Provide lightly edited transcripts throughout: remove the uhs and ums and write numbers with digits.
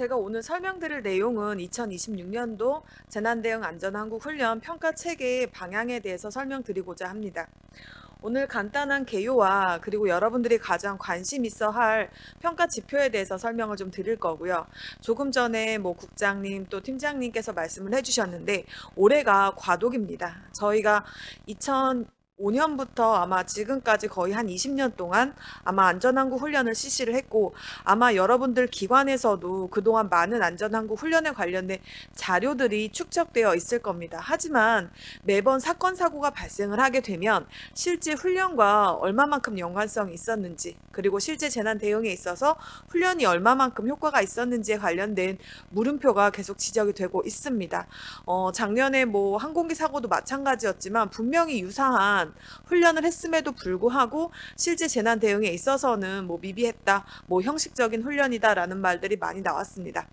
제가 오늘 설명드릴 내용은 2026년도 재난대응 안전한국훈련 평가 체계의 방향에 대해서 설명드리고자 합니다. 오늘 간단한 개요와 그리고 여러분들이 가장 관심 있어 할 평가 지표에 대해서 설명을 좀 드릴 거고요. 조금 전에 국장님 또 팀장님께서 말씀을 해주셨는데 올해가 과도기입니다. 저희가 2005년부터 아마 지금까지 거의 한 20년 동안 아마 안전항구 훈련을 실시를 했고, 아마 여러분들 기관에서도 그동안 많은 안전항구 훈련에 관련된 자료들이 축적되어 있을 겁니다. 하지만 매번 사건 사고가 발생을 하게 되면 실제 훈련과 얼마만큼 연관성이 있었는지, 그리고 실제 재난 대응에 있어서 훈련이 얼마만큼 효과가 있었는지에 관련된 물음표가 계속 지적이 되고 있습니다. 작년에 항공기 사고도 마찬가지였지만 분명히 유사한 훈련을 했음에도 불구하고 실제 재난 대응에 있어서는 미비했다, 형식적인 훈련이다라는 말들이 많이 나왔습니다.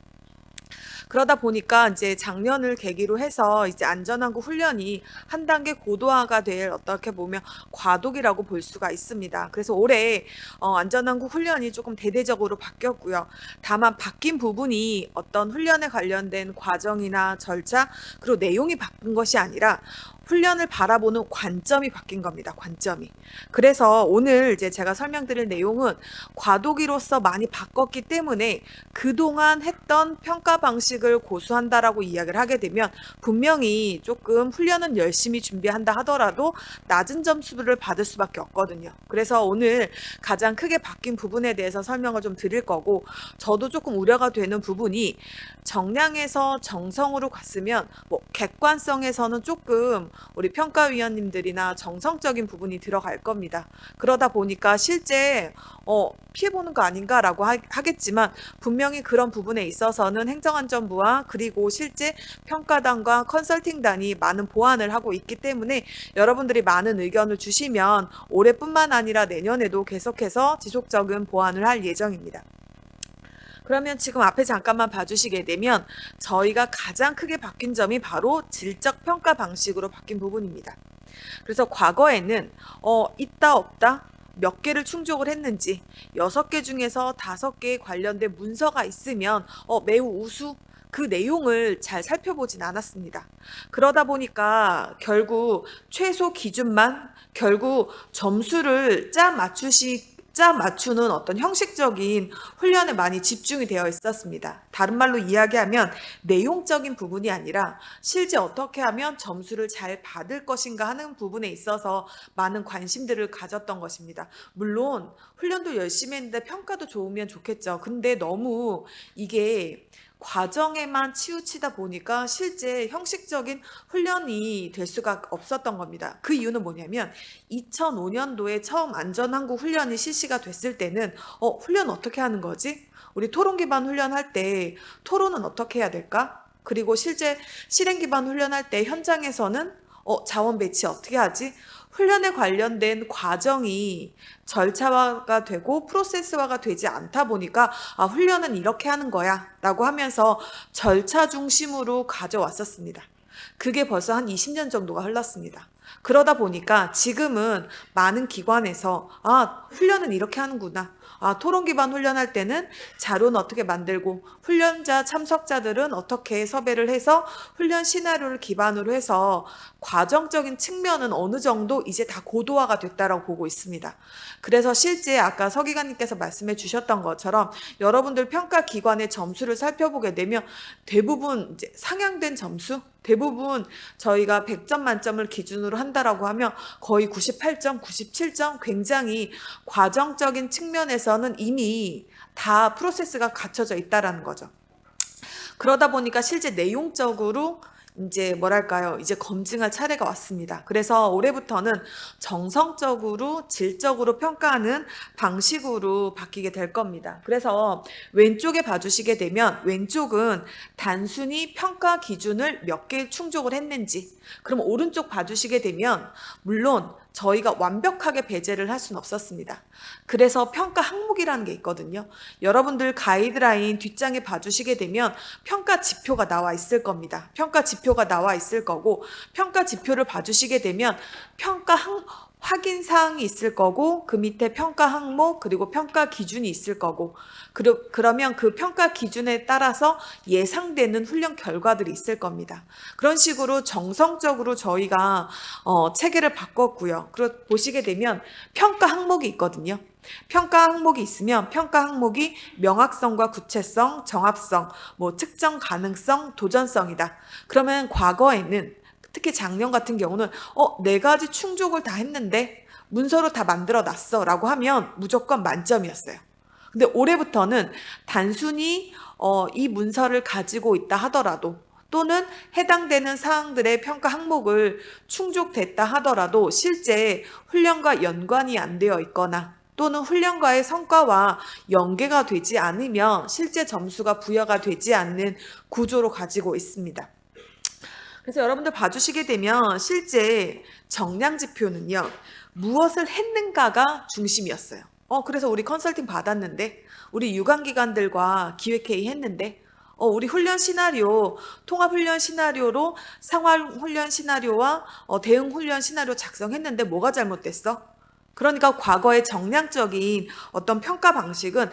그러다 보니까 이제 작년을 계기로 해서 이제 안전항구 훈련이 한 단계 고도화가 될, 어떻게 보면 과도기라고 볼 수가 있습니다. 그래서 올해 안전항구 훈련이 조금 대대적으로 바뀌었고요. 다만 바뀐 부분이 어떤 훈련에 관련된 과정이나 절차 그리고 내용이 바뀐 것이 아니라 훈련을 바라보는 관점이 바뀐 겁니다. 관점이. 그래서 오늘 이제 제가 설명드릴 내용은 과도기로서 많이 바꿨기 때문에 그동안 했던 평가 방식을 고수한다라고 이야기를 하게 되면 분명히 조금 훈련은 열심히 준비한다 하더라도 낮은 점수를 받을 수밖에 없거든요. 그래서 오늘 가장 크게 바뀐 부분에 대해서 설명을 좀 드릴 거고, 저도 조금 우려가 되는 부분이 정량에서 정성으로 갔으면 객관성에서는 조금 우리 평가위원님들이나 정성적인 부분이 들어갈 겁니다. 그러다 보니까 실제 피해보는 거 아닌가라고 하겠지만 분명히 그런 부분에 있어서는 행정안전부와 그리고 실제 평가단과 컨설팅단이 많은 보완을 하고 있기 때문에 여러분들이 많은 의견을 주시면 올해뿐만 아니라 내년에도 계속해서 지속적인 보완을 할 예정입니다. 그러면 지금 앞에 잠깐만 봐주시게 되면 저희가 가장 크게 바뀐 점이 바로 질적 평가 방식으로 바뀐 부분입니다. 그래서 과거에는 있다 없다 몇 개를 충족을 했는지 6개 중에서 5개에 관련된 문서가 있으면 매우 우수, 그 내용을 잘 살펴보진 않았습니다. 그러다 보니까 결국 최소 기준만, 결국 점수를 짜 맞추는 어떤 형식적인 훈련에 많이 집중이 되어 있었습니다. 다른 말로 이야기하면 내용적인 부분이 아니라 실제 어떻게 하면 점수를 잘 받을 것인가 하는 부분에 있어서 많은 관심들을 가졌던 것입니다. 물론 훈련도 열심히 했는데 평가도 좋으면 좋겠죠. 근데 너무 이게 과정에만 치우치다 보니까 실제 형식적인 훈련이 될 수가 없었던 겁니다. 그 이유는 뭐냐면 2005년도에 처음 안전항구 훈련이 실시가 됐을 때는 훈련 어떻게 하는 거지? 우리 토론 기반 훈련할 때 토론은 어떻게 해야 될까? 그리고 실제 실행 기반 훈련할 때 현장에서는 자원 배치 어떻게 하지? 훈련에 관련된 과정이 절차화가 되고 프로세스화가 되지 않다 보니까 훈련은 이렇게 하는 거야 라고 하면서 절차 중심으로 가져왔었습니다. 그게 벌써 한 20년 정도가 흘렀습니다. 그러다 보니까 지금은 많은 기관에서 훈련은 이렇게 하는구나. 토론 기반 훈련할 때는 자료는 어떻게 만들고 훈련자 참석자들은 어떻게 섭외를 해서 훈련 시나리오를 기반으로 해서 과정적인 측면은 어느 정도 이제 다 고도화가 됐다라고 보고 있습니다. 그래서 실제 아까 서 기관님께서 말씀해 주셨던 것처럼 여러분들 평가 기관의 점수를 살펴보게 되면 대부분 이제 상향된 점수, 대부분 저희가 100점 만점을 기준으로 한다라고 하면 거의 98점, 97점, 굉장히 과정적인 측면에서는 이미 다 프로세스가 갖춰져 있다라는 거죠. 그러다 보니까 실제 내용적으로 이제 이제 검증할 차례가 왔습니다. 그래서 올해부터는 정성적으로 질적으로 평가하는 방식으로 바뀌게 될 겁니다. 그래서 왼쪽에 봐주시게 되면 왼쪽은 단순히 평가 기준을 몇 개 충족을 했는지, 그럼 오른쪽 봐주시게 되면 물론 저희가 완벽하게 배제를 할 수는 없었습니다. 그래서 평가 항목이라는 게 있거든요. 여러분들 가이드라인 뒷장에 봐주시게 되면 평가 지표가 나와 있을 겁니다. 평가 지표가 나와 있을 거고, 평가 지표를 봐주시게 되면 확인 사항이 있을 거고, 그 밑에 평가 항목 그리고 평가 기준이 있을 거고, 그러면 그 평가 기준에 따라서 예상되는 훈련 결과들이 있을 겁니다. 그런 식으로 정성적으로 저희가 체계를 바꿨고요. 그리고 보시게 되면 평가 항목이 있거든요. 평가 항목이 있으면 평가 항목이 명확성과 구체성, 정합성, 뭐 측정 가능성, 도전성이다. 그러면 과거에는, 특히 작년 같은 경우는 4가지 충족을 다 했는데 문서로 다 만들어 놨어 라고 하면 무조건 만점이었어요. 근데 올해부터는 단순히 이 문서를 가지고 있다 하더라도, 또는 해당되는 사항들의 평가 항목을 충족됐다 하더라도 실제 훈련과 연관이 안 되어 있거나 또는 훈련과의 성과와 연계가 되지 않으면 실제 점수가 부여가 되지 않는 구조로 가지고 있습니다. 그래서 여러분들 봐주시게 되면 실제 정량 지표는요, 무엇을 했는가가 중심이었어요. 그래서 우리 컨설팅 받았는데, 우리 유관기관들과 기획회의 했는데, 우리 훈련 시나리오, 통합훈련 시나리오로 상황훈련 시나리오와 대응훈련 시나리오 작성했는데 뭐가 잘못됐어? 그러니까 과거의 정량적인 어떤 평가 방식은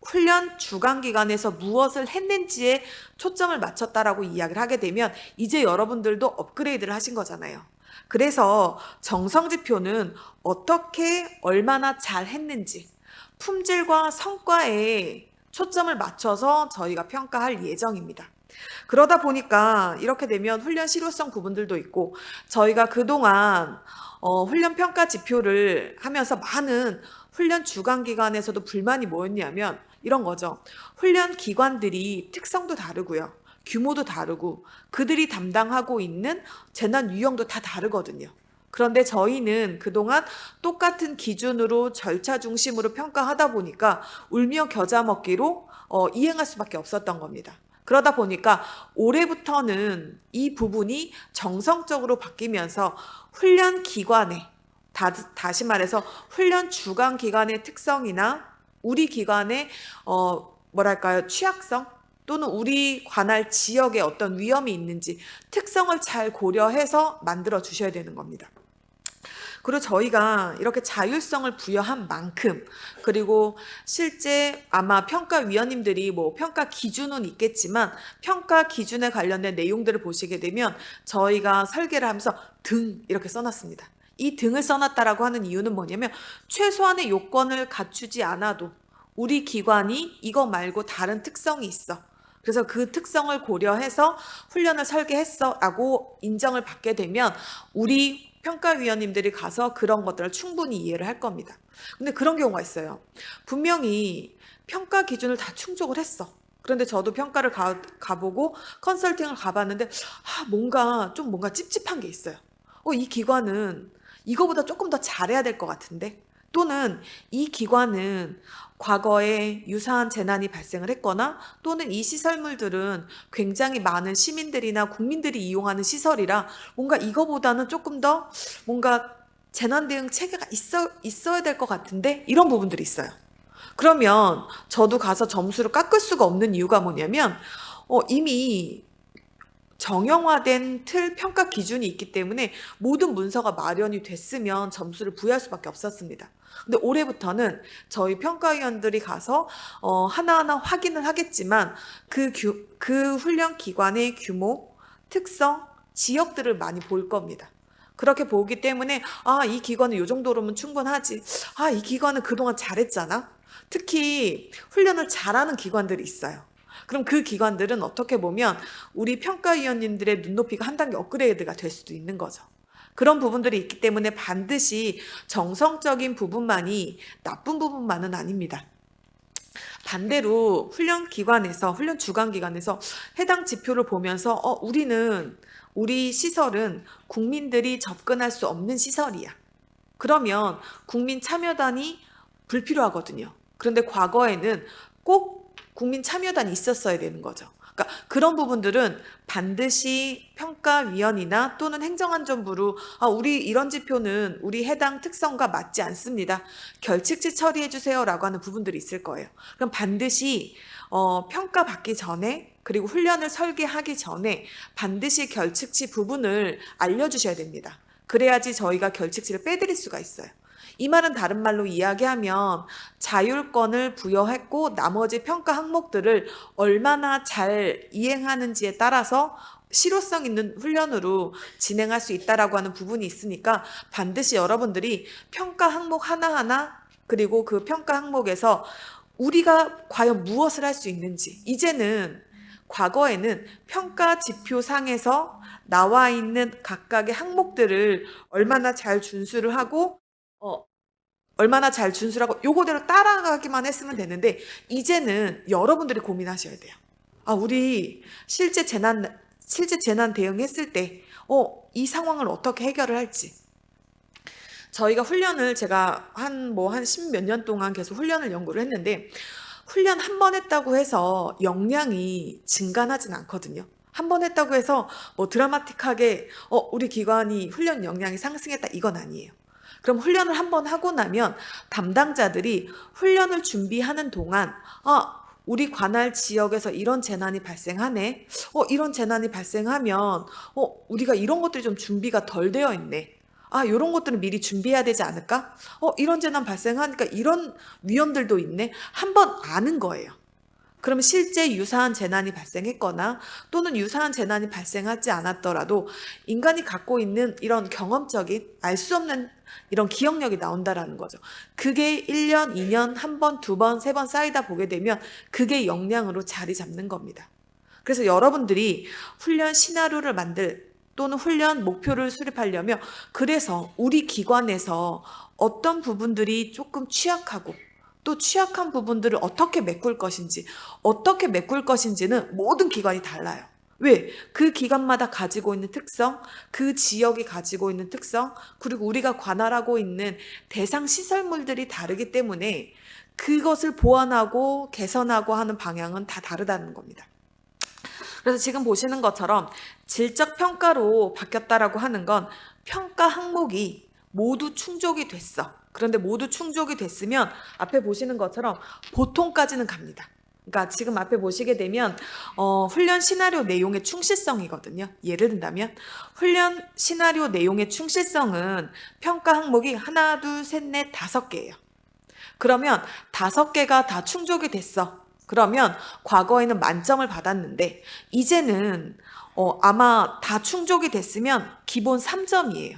훈련 주간 기간에서 무엇을 했는지에 초점을 맞췄다라고 이야기를 하게 되면 이제 여러분들도 업그레이드를 하신 거잖아요. 그래서 정성지표는 어떻게 얼마나 잘 했는지, 품질과 성과에 초점을 맞춰서 저희가 평가할 예정입니다. 그러다 보니까 이렇게 되면 훈련 실효성 부분들도 있고, 저희가 그동안 훈련 평가 지표를 하면서 많은 훈련 주간 기관에서도 불만이 뭐였냐면 이런 거죠. 훈련 기관들이 특성도 다르고요. 규모도 다르고 그들이 담당하고 있는 재난 유형도 다 다르거든요. 그런데 저희는 그동안 똑같은 기준으로 절차 중심으로 평가하다 보니까 울며 겨자 먹기로 이행할 수밖에 없었던 겁니다. 그러다 보니까 올해부터는 이 부분이 정성적으로 바뀌면서 훈련 기관의, 다시 말해서 훈련 주간 기관의 특성이나 우리 기관의 뭐랄까요, 취약성 또는 우리 관할 지역에 어떤 위험이 있는지 특성을 잘 고려해서 만들어 주셔야 되는 겁니다. 그리고 저희가 이렇게 자율성을 부여한 만큼, 그리고 실제 아마 평가위원님들이 뭐 평가 기준은 있겠지만 평가 기준에 관련된 내용들을 보시게 되면 저희가 설계를 하면서 등 이렇게 써놨습니다. 이 등을 써놨다라고 하는 이유는 뭐냐면 최소한의 요건을 갖추지 않아도 우리 기관이 이거 말고 다른 특성이 있어. 그래서 그 특성을 고려해서 훈련을 설계했어 라고 인정을 받게 되면 우리 평가위원님들이 가서 그런 것들을 충분히 이해를 할 겁니다. 근데 그런 경우가 있어요. 분명히 평가 기준을 다 충족을 했어. 그런데 저도 평가를 가보고 컨설팅을 가봤는데 뭔가 찝찝한 게 있어요. 이 기관은 이거보다 조금 더 잘해야 될 것 같은데, 또는 이 기관은 과거에 유사한 재난이 발생을 했거나 또는 이 시설물들은 굉장히 많은 시민들이나 국민들이 이용하는 시설이라 뭔가 이거보다는 조금 더 뭔가 재난 대응 체계가 있어야 될 것 같은데, 이런 부분들이 있어요. 그러면 저도 가서 점수를 깎을 수가 없는 이유가 뭐냐면 이미 정형화된 틀 평가 기준이 있기 때문에 모든 문서가 마련이 됐으면 점수를 부여할 수밖에 없었습니다. 근데 올해부터는 저희 평가위원들이 가서 하나하나 확인을 하겠지만 그 훈련 기관의 규모, 특성, 지역들을 많이 볼 겁니다. 그렇게 보기 때문에 이 기관은 이 정도로면 충분하지. 이 기관은 그동안 잘했잖아. 특히 훈련을 잘하는 기관들이 있어요. 그럼 그 기관들은 어떻게 보면 우리 평가위원님들의 눈높이가 한 단계 업그레이드가 될 수도 있는 거죠. 그런 부분들이 있기 때문에 반드시 정성적인 부분만이 나쁜 부분만은 아닙니다. 반대로 훈련 주간 기관에서 해당 지표를 보면서 우리 시설은 국민들이 접근할 수 없는 시설이야. 그러면 국민 참여단이 불필요하거든요. 그런데 과거에는 꼭 국민 참여단이 있었어야 되는 거죠. 그러니까 그런 부분들은 반드시 평가위원이나 또는 행정안전부로 우리 이런 지표는 우리 해당 특성과 맞지 않습니다. 결칙치 처리해 주세요라고 하는 부분들이 있을 거예요. 그럼 반드시 평가받기 전에, 그리고 훈련을 설계하기 전에 반드시 결칙치 부분을 알려주셔야 됩니다. 그래야지 저희가 결칙지를 빼드릴 수가 있어요. 이 말은 다른 말로 이야기하면 자율권을 부여했고 나머지 평가 항목들을 얼마나 잘 이행하는지에 따라서 실효성 있는 훈련으로 진행할 수 있다라고 하는 부분이 있으니까 반드시 여러분들이 평가 항목 하나하나 그리고 그 평가 항목에서 우리가 과연 무엇을 할 수 있는지, 이제는 과거에는 평가 지표상에서 나와 있는 각각의 항목들을 얼마나 잘 준수를 하고 요거대로 따라가기만 했으면 되는데, 이제는 여러분들이 고민하셔야 돼요. 우리 실제 재난 대응했을 때 이 상황을 어떻게 해결을 할지. 저희가 훈련을 제가 한 10몇 년 동안 계속 훈련을 연구를 했는데, 훈련 한 번 했다고 해서 역량이 증가하진 않거든요. 한 번 했다고 해서 드라마틱하게 우리 기관이 훈련 역량이 상승했다, 이건 아니에요. 그럼 훈련을 한 번 하고 나면 담당자들이 훈련을 준비하는 동안 우리 관할 지역에서 이런 재난이 발생하네. 이런 재난이 발생하면 우리가 이런 것들이 좀 준비가 덜 되어 있네. 이런 것들은 미리 준비해야 되지 않을까? 이런 재난 발생하니까 이런 위험들도 있네. 한번 아는 거예요. 그럼 실제 유사한 재난이 발생했거나 또는 유사한 재난이 발생하지 않았더라도 인간이 갖고 있는 이런 경험적인 알 수 없는 이런 기억력이 나온다라는 거죠. 그게 1년, 2년, 한 번, 두 번, 세 번 쌓이다 보게 되면 그게 역량으로 자리 잡는 겁니다. 그래서 여러분들이 훈련 시나리오를 또는 훈련 목표를 수립하려면, 그래서 우리 기관에서 어떤 부분들이 조금 취약하고 또 취약한 부분들을 어떻게 메꿀 것인지는 모든 기관이 달라요. 왜? 그 기관마다 가지고 있는 특성, 그 지역이 가지고 있는 특성, 그리고 우리가 관할하고 있는 대상 시설물들이 다르기 때문에 그것을 보완하고 개선하고 하는 방향은 다 다르다는 겁니다. 그래서 지금 보시는 것처럼 질적 평가로 바뀌었다라고 하는 건 평가 항목이 모두 충족이 됐어. 그런데 모두 충족이 됐으면 앞에 보시는 것처럼 보통까지는 갑니다. 그러니까 지금 앞에 보시게 되면 훈련 시나리오 내용의 충실성이거든요. 예를 든다면 훈련 시나리오 내용의 충실성은 평가 항목이 하나, 둘, 셋, 넷, 5개예요. 그러면 5개가 다 충족이 됐어. 그러면 과거에는 만점을 받았는데 이제는 아마 다 충족이 됐으면 기본 3점이에요.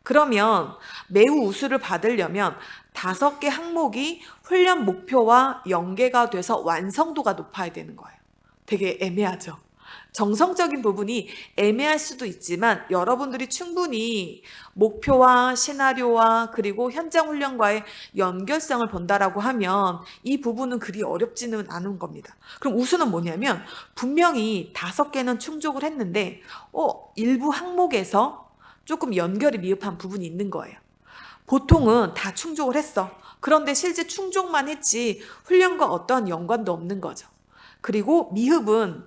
그러면 매우 우수를 받으려면 5개 항목이 훈련 목표와 연계가 돼서 완성도가 높아야 되는 거예요. 되게 애매하죠. 정성적인 부분이 애매할 수도 있지만 여러분들이 충분히 목표와 시나리오와 그리고 현장 훈련과의 연결성을 본다라고 하면 이 부분은 그리 어렵지는 않은 겁니다. 그럼 우수는 뭐냐면 분명히 5개는 충족을 했는데 일부 항목에서 조금 연결이 미흡한 부분이 있는 거예요. 보통은 다 충족을 했어. 그런데 실제 충족만 했지 훈련과 어떠한 연관도 없는 거죠. 그리고 미흡은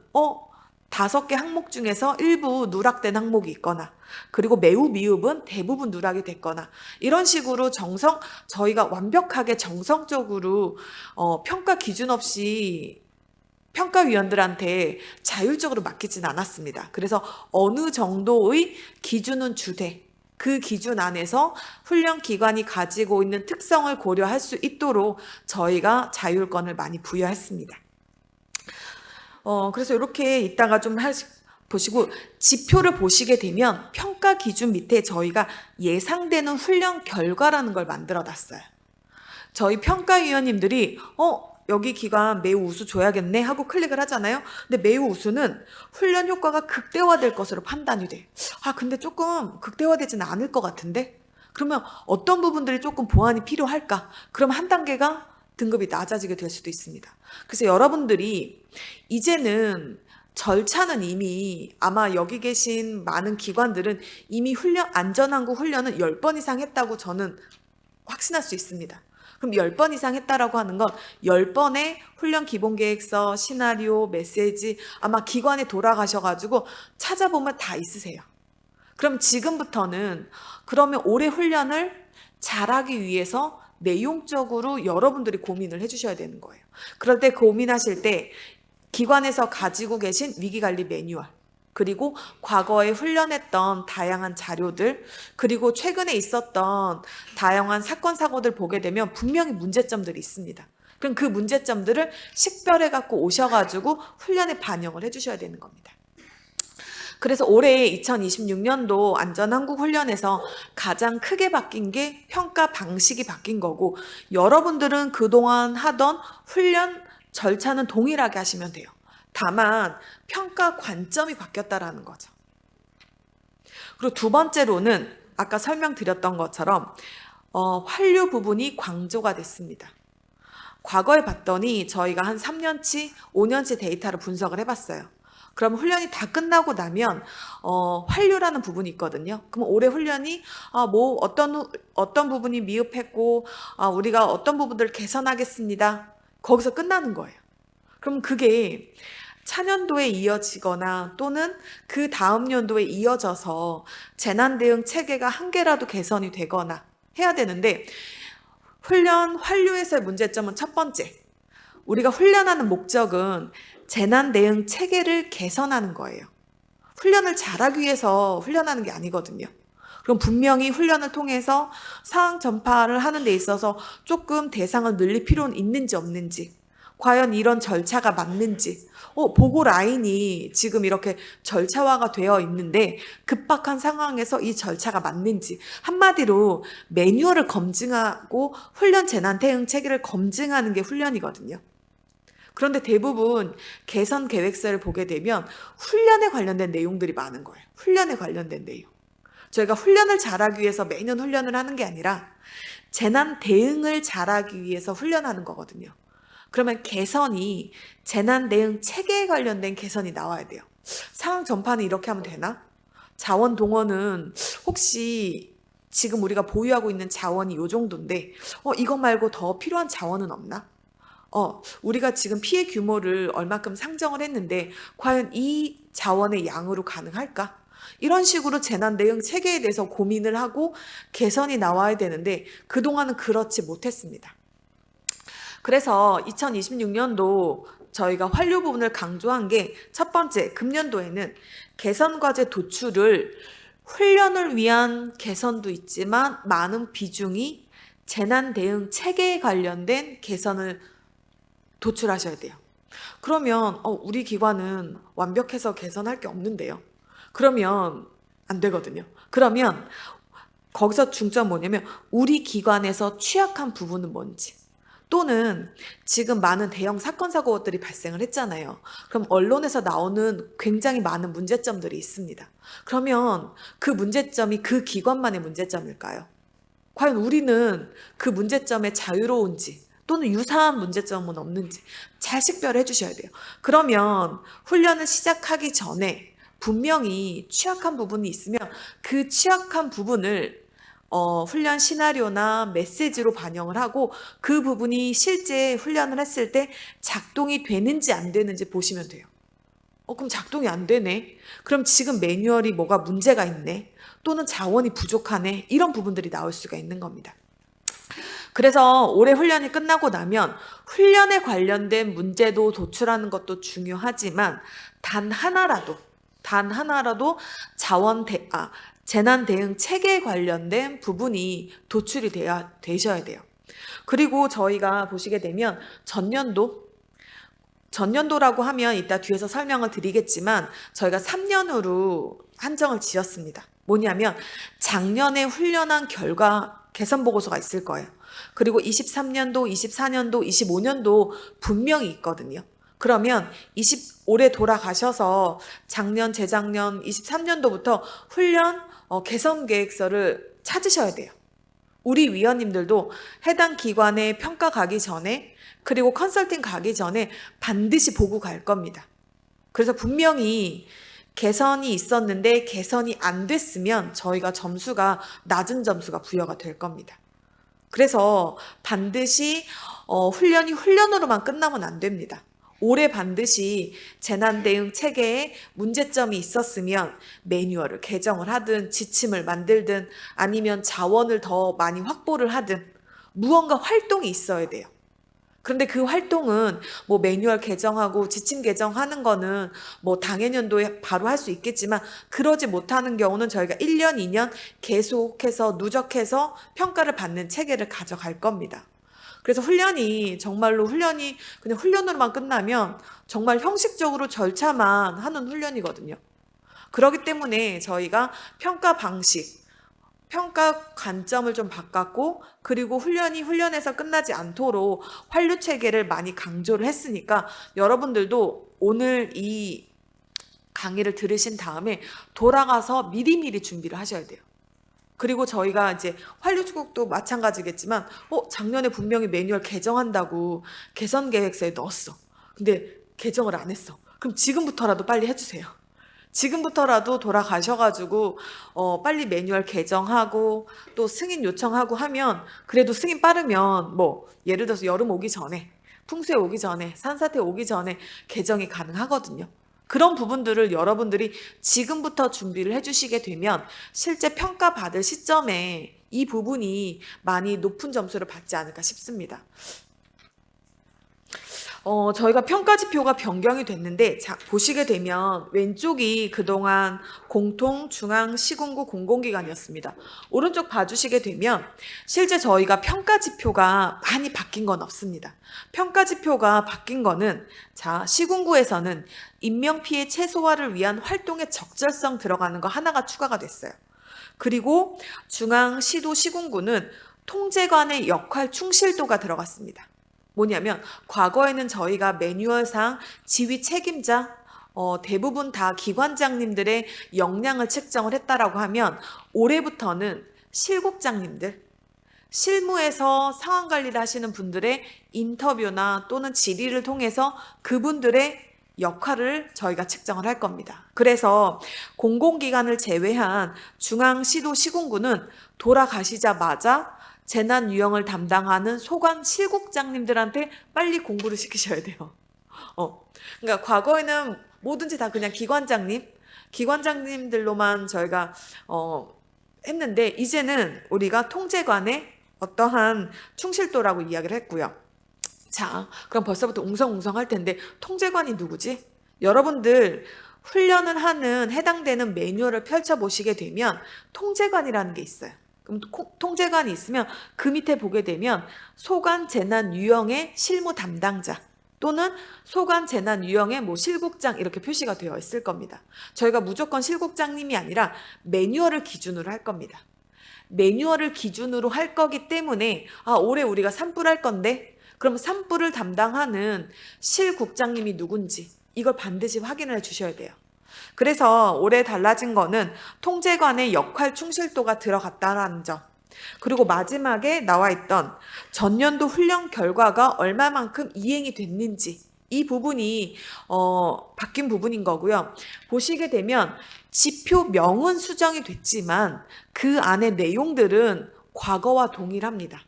5개 항목 중에서 일부 누락된 항목이 있거나, 그리고 매우 미흡은 대부분 누락이 됐거나, 이런 식으로 저희가 완벽하게 정성적으로 평가 기준 없이 평가위원들한테 자율적으로 맡기진 않았습니다. 그래서 어느 정도의 기준은 주되 그 기준 안에서 훈련 기관이 가지고 있는 특성을 고려할 수 있도록 저희가 자율권을 많이 부여했습니다. 그래서 이렇게 이따가 좀 보시고 지표를 보시게 되면 평가 기준 밑에 저희가 예상되는 훈련 결과라는 걸 만들어 놨어요. 저희 평가위원님들이 여기 기관 매우 우수 줘야겠네 하고 클릭을 하잖아요. 근데 매우 우수는 훈련 효과가 극대화될 것으로 판단이 돼. 근데 조금 극대화되지는 않을 것 같은데? 그러면 어떤 부분들이 조금 보완이 필요할까? 그럼 한 단계가 등급이 낮아지게 될 수도 있습니다. 그래서 여러분들이 이제는 절차는 이미 아마 여기 계신 많은 기관들은 이미 안전항구 훈련은 10번 이상 했다고 저는 확신할 수 있습니다. 그럼 10번 이상 했다라고 하는 건 10번의 훈련 기본계획서, 시나리오, 메시지 아마 기관에 돌아가셔가지고 찾아보면 다 있으세요. 그럼 지금부터는 그러면 올해 훈련을 잘하기 위해서 내용적으로 여러분들이 고민을 해주셔야 되는 거예요. 그럴 때 고민하실 때 기관에서 가지고 계신 위기관리 매뉴얼, 그리고 과거에 훈련했던 다양한 자료들, 그리고 최근에 있었던 다양한 사건, 사고들 보게 되면 분명히 문제점들이 있습니다. 그럼 그 문제점들을 식별해 갖고 오셔가지고 훈련에 반영을 해주셔야 되는 겁니다. 그래서 올해 2026년도 안전한국훈련에서 가장 크게 바뀐 게 평가 방식이 바뀐 거고, 여러분들은 그동안 하던 훈련 절차는 동일하게 하시면 돼요. 다만 평가 관점이 바뀌었다라는 거죠. 그리고 두 번째로는 아까 설명드렸던 것처럼 환류 부분이 강조가 됐습니다. 과거에 봤더니 저희가 한 3년치, 5년치 데이터를 분석을 해봤어요. 그럼 훈련이 다 끝나고 나면 환류라는 부분이 있거든요. 그럼 올해 훈련이 뭐 어떤 부분이 미흡했고 우리가 어떤 부분들을 개선하겠습니다. 거기서 끝나는 거예요. 그럼 그게 차년도에 이어지거나 또는 그 다음 연도에 이어져서 재난대응 체계가 한 개라도 개선이 되거나 해야 되는데, 훈련 환류에서의 문제점은 첫 번째, 우리가 훈련하는 목적은 재난대응 체계를 개선하는 거예요. 훈련을 잘하기 위해서 훈련하는 게 아니거든요. 그럼 분명히 훈련을 통해서 상황 전파를 하는 데 있어서 조금 대상을 늘릴 필요는 있는지 없는지, 과연 이런 절차가 맞는지, 보고 라인이 지금 이렇게 절차화가 되어 있는데 급박한 상황에서 이 절차가 맞는지, 한마디로 매뉴얼을 검증하고 훈련 재난 대응 체계를 검증하는 게 훈련이거든요. 그런데 대부분 개선 계획서를 보게 되면 훈련에 관련된 내용들이 많은 거예요. 훈련에 관련된 내용. 저희가 훈련을 잘하기 위해서 매년 훈련을 하는 게 아니라 재난 대응을 잘하기 위해서 훈련하는 거거든요. 그러면 개선이 재난 대응 체계에 관련된 개선이 나와야 돼요. 상황 전파는 이렇게 하면 되나? 자원 동원은 혹시 지금 우리가 보유하고 있는 자원이 이 정도인데 이것 말고 더 필요한 자원은 없나? 우리가 지금 피해 규모를 얼마큼 상정을 했는데 과연 이 자원의 양으로 가능할까? 이런 식으로 재난 대응 체계에 대해서 고민을 하고 개선이 나와야 되는데 그동안은 그렇지 못했습니다. 그래서 2026년도 저희가 환류 부분을 강조한 게 첫 번째, 금년도에는 개선 과제 도출을 훈련을 위한 개선도 있지만 많은 비중이 재난 대응 체계에 관련된 개선을 도출하셔야 돼요. 그러면 우리 기관은 완벽해서 개선할 게 없는데요. 그러면 안 되거든요. 그러면 거기서 중점 뭐냐면 우리 기관에서 취약한 부분은 뭔지, 또는 지금 많은 대형 사건 사고들이 발생을 했잖아요. 그럼 언론에서 나오는 굉장히 많은 문제점들이 있습니다. 그러면 그 문제점이 그 기관만의 문제점일까요? 과연 우리는 그 문제점에 자유로운지 또는 유사한 문제점은 없는지 잘 식별해 주셔야 돼요. 그러면 훈련을 시작하기 전에 분명히 취약한 부분이 있으면 그 취약한 부분을 훈련 시나리오나 메시지로 반영을 하고 그 부분이 실제 훈련을 했을 때 작동이 되는지 안 되는지 보시면 돼요. 그럼 작동이 안 되네. 그럼 지금 매뉴얼이 뭐가 문제가 있네. 또는 자원이 부족하네. 이런 부분들이 나올 수가 있는 겁니다. 그래서 올해 훈련이 끝나고 나면 훈련에 관련된 문제도 도출하는 것도 중요하지만 단 하나라도 재난 대응 체계에 관련된 부분이 도출이 되셔야 돼요. 그리고 저희가 보시게 되면 전년도라고 하면 이따 뒤에서 설명을 드리겠지만 저희가 3년으로 한정을 지었습니다. 뭐냐면 작년에 훈련한 결과 개선 보고서가 있을 거예요. 그리고 23년도, 24년도, 25년도 분명히 있거든요. 그러면 올해 돌아가셔서 작년, 재작년, 23년도부터 훈련 개선 계획서를 찾으셔야 돼요. 우리 위원님들도 해당 기관에 평가 가기 전에 그리고 컨설팅 가기 전에 반드시 보고 갈 겁니다. 그래서 분명히 개선이 있었는데 개선이 안 됐으면 저희가 점수가 낮은 점수가 부여가 될 겁니다. 그래서 반드시 훈련이 훈련으로만 끝나면 안 됩니다. 올해 반드시 재난대응 체계에 문제점이 있었으면 매뉴얼을 개정을 하든 지침을 만들든 아니면 자원을 더 많이 확보를 하든 무언가 활동이 있어야 돼요. 그런데 그 활동은 뭐 매뉴얼 개정하고 지침 개정하는 거는 뭐 당해년도에 바로 할 수 있겠지만 그러지 못하는 경우는 저희가 1년, 2년 계속해서 누적해서 평가를 받는 체계를 가져갈 겁니다. 그래서 훈련이 그냥 훈련으로만 끝나면 정말 형식적으로 절차만 하는 훈련이거든요. 그렇기 때문에 저희가 평가 방식, 평가 관점을 좀 바꿨고, 그리고 훈련에서 끝나지 않도록 환류 체계를 많이 강조를 했으니까 여러분들도 오늘 이 강의를 들으신 다음에 돌아가서 미리미리 준비를 하셔야 돼요. 그리고 저희가 이제 환류축구도 마찬가지겠지만 작년에 분명히 매뉴얼 개정한다고 개선 계획서에 넣었어. 근데 개정을 안 했어. 그럼 지금부터라도 빨리 해주세요. 지금부터라도 돌아가셔가지고 빨리 매뉴얼 개정하고 또 승인 요청하고 하면, 그래도 승인 빠르면 뭐 예를 들어서 여름 오기 전에, 풍수해 오기 전에, 산사태 오기 전에 개정이 가능하거든요. 그런 부분들을 여러분들이 지금부터 준비를 해주시게 되면 실제 평가받을 시점에 이 부분이 많이 높은 점수를 받지 않을까 싶습니다. 저희가 평가 지표가 변경이 됐는데, 자, 보시게 되면 왼쪽이 그동안 공통, 중앙, 시군구 공공기관이었습니다. 오른쪽 봐주시게 되면 실제 저희가 평가 지표가 많이 바뀐 건 없습니다. 평가 지표가 바뀐 거는, 자, 시군구에서는 인명피해 최소화를 위한 활동의 적절성 들어가는 거 하나가 추가가 됐어요. 그리고 중앙, 시도, 시군구는 통제관의 역할 충실도가 들어갔습니다. 뭐냐면 과거에는 저희가 매뉴얼상 지휘 책임자 대부분 다 기관장님들의 역량을 측정을 했다라고 하면, 올해부터는 실국장님들, 실무에서 상황 관리를 하시는 분들의 인터뷰나 또는 질의를 통해서 그분들의 역할을 저희가 측정을 할 겁니다. 그래서 공공기관을 제외한 중앙, 시도, 시군구는 돌아가시자마자 재난 유형을 담당하는 소관 실국장님들한테 빨리 공부를 시키셔야 돼요. 그러니까 과거에는 뭐든지 다 그냥 기관장님들로만 저희가 했는데, 이제는 우리가 통제관의 어떠한 충실도라고 이야기를 했고요. 자, 그럼 벌써부터 웅성웅성 할 텐데 통제관이 누구지? 여러분들 훈련을 하는 해당되는 매뉴얼을 펼쳐보시게 되면 통제관이라는 게 있어요. 그럼 통제관이 있으면 그 밑에 보게 되면 소관 재난 유형의 실무 담당자 또는 소관 재난 유형의 뭐 실국장 이렇게 표시가 되어 있을 겁니다. 저희가 무조건 실국장님이 아니라 매뉴얼을 기준으로 할 겁니다. 매뉴얼을 기준으로 할 거기 때문에 올해 우리가 산불 할 건데, 그럼 산불을 담당하는 실국장님이 누군지 이걸 반드시 확인을 해 주셔야 돼요. 그래서 올해 달라진 거는 통제관의 역할 충실도가 들어갔다라는 점, 그리고 마지막에 나와 있던 전년도 훈련 결과가 얼마만큼 이행이 됐는지, 이 부분이 바뀐 부분인 거고요. 보시게 되면 지표명은 수정이 됐지만 그 안에 내용들은 과거와 동일합니다.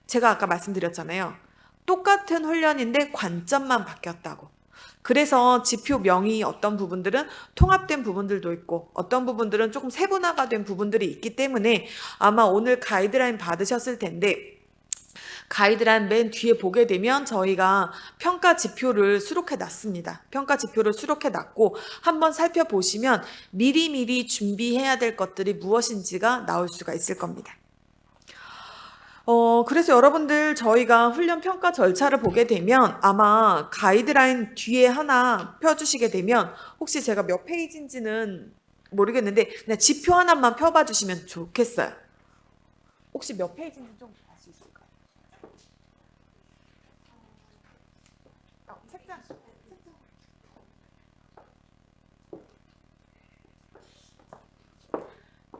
제가 아까 말씀드렸잖아요. 똑같은 훈련인데 관점만 바뀌었다고. 그래서 지표명이 어떤 부분들은 통합된 부분들도 있고 어떤 부분들은 조금 세분화가 된 부분들이 있기 때문에 아마 오늘 가이드라인 받으셨을 텐데, 가이드라인 맨 뒤에 보게 되면 저희가 평가 지표를 수록해 놨습니다. 평가 지표를 수록해 놨고 한번 살펴보시면 미리미리 준비해야 될 것들이 무엇인지가 나올 수가 있을 겁니다. 그래서 여러분들 저희가 훈련 평가 절차를 보게 되면 아마 가이드라인 뒤에 하나 펴주시게 되면, 혹시 제가 몇 페이지인지는 모르겠는데 그냥 지표 하나만 펴봐 주시면 좋겠어요. 혹시 몇 페이지인지 좀 알 수 있을까요? 책장.